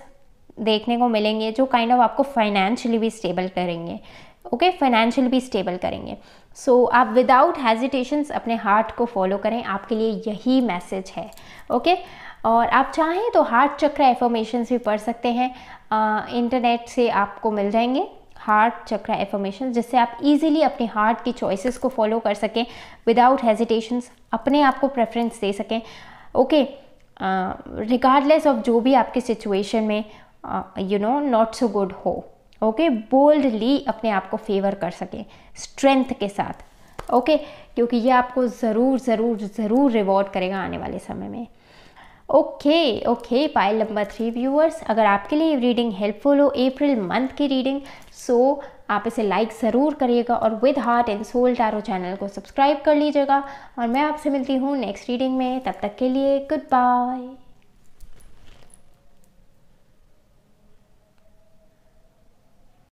देखने को मिलेंगे जो काइंड ऑफ आपको फाइनेंशियली भी स्टेबल करेंगे। ओके, फाइनेंशियल भी स्टेबल करेंगे। सो आप विदाउट हेजिटेशंस अपने हार्ट को फॉलो करें, आपके लिए यही मैसेज है। ओके, और आप चाहें तो हार्ट चक्र एफर्मेशंस भी पढ़ सकते हैं, इंटरनेट से आपको मिल जाएंगे हार्ट चक्र एफर्मेशंस, जिससे आप इजीली अपने हार्ट की चॉइसेस को फॉलो कर सकें विदाउट हेजिटेशंस, अपने आप को प्रेफरेंस दे सकें। ओके, रिगार्डलेस ऑफ जो भी आपकी सिचुएशन में नॉट सो गुड हो। ओके, बोल्डली अपने आप को फेवर कर सकें स्ट्रेंथ के साथ। ओके, क्योंकि ये आपको ज़रूर ज़रूर ज़रूर रिवॉर्ड करेगा आने वाले समय में। ओके, पाइल नंबर 3 व्यूअर्स, अगर आपके लिए रीडिंग हेल्पफुल हो, अप्रैल मंथ की रीडिंग, सो आप इसे लाइक ज़रूर करिएगा और with heart and soul tarot channel को सब्सक्राइब कर लीजिएगा। और मैं आपसे मिलती हूँ नेक्स्ट रीडिंग में, तब तक के लिए गुड बाय।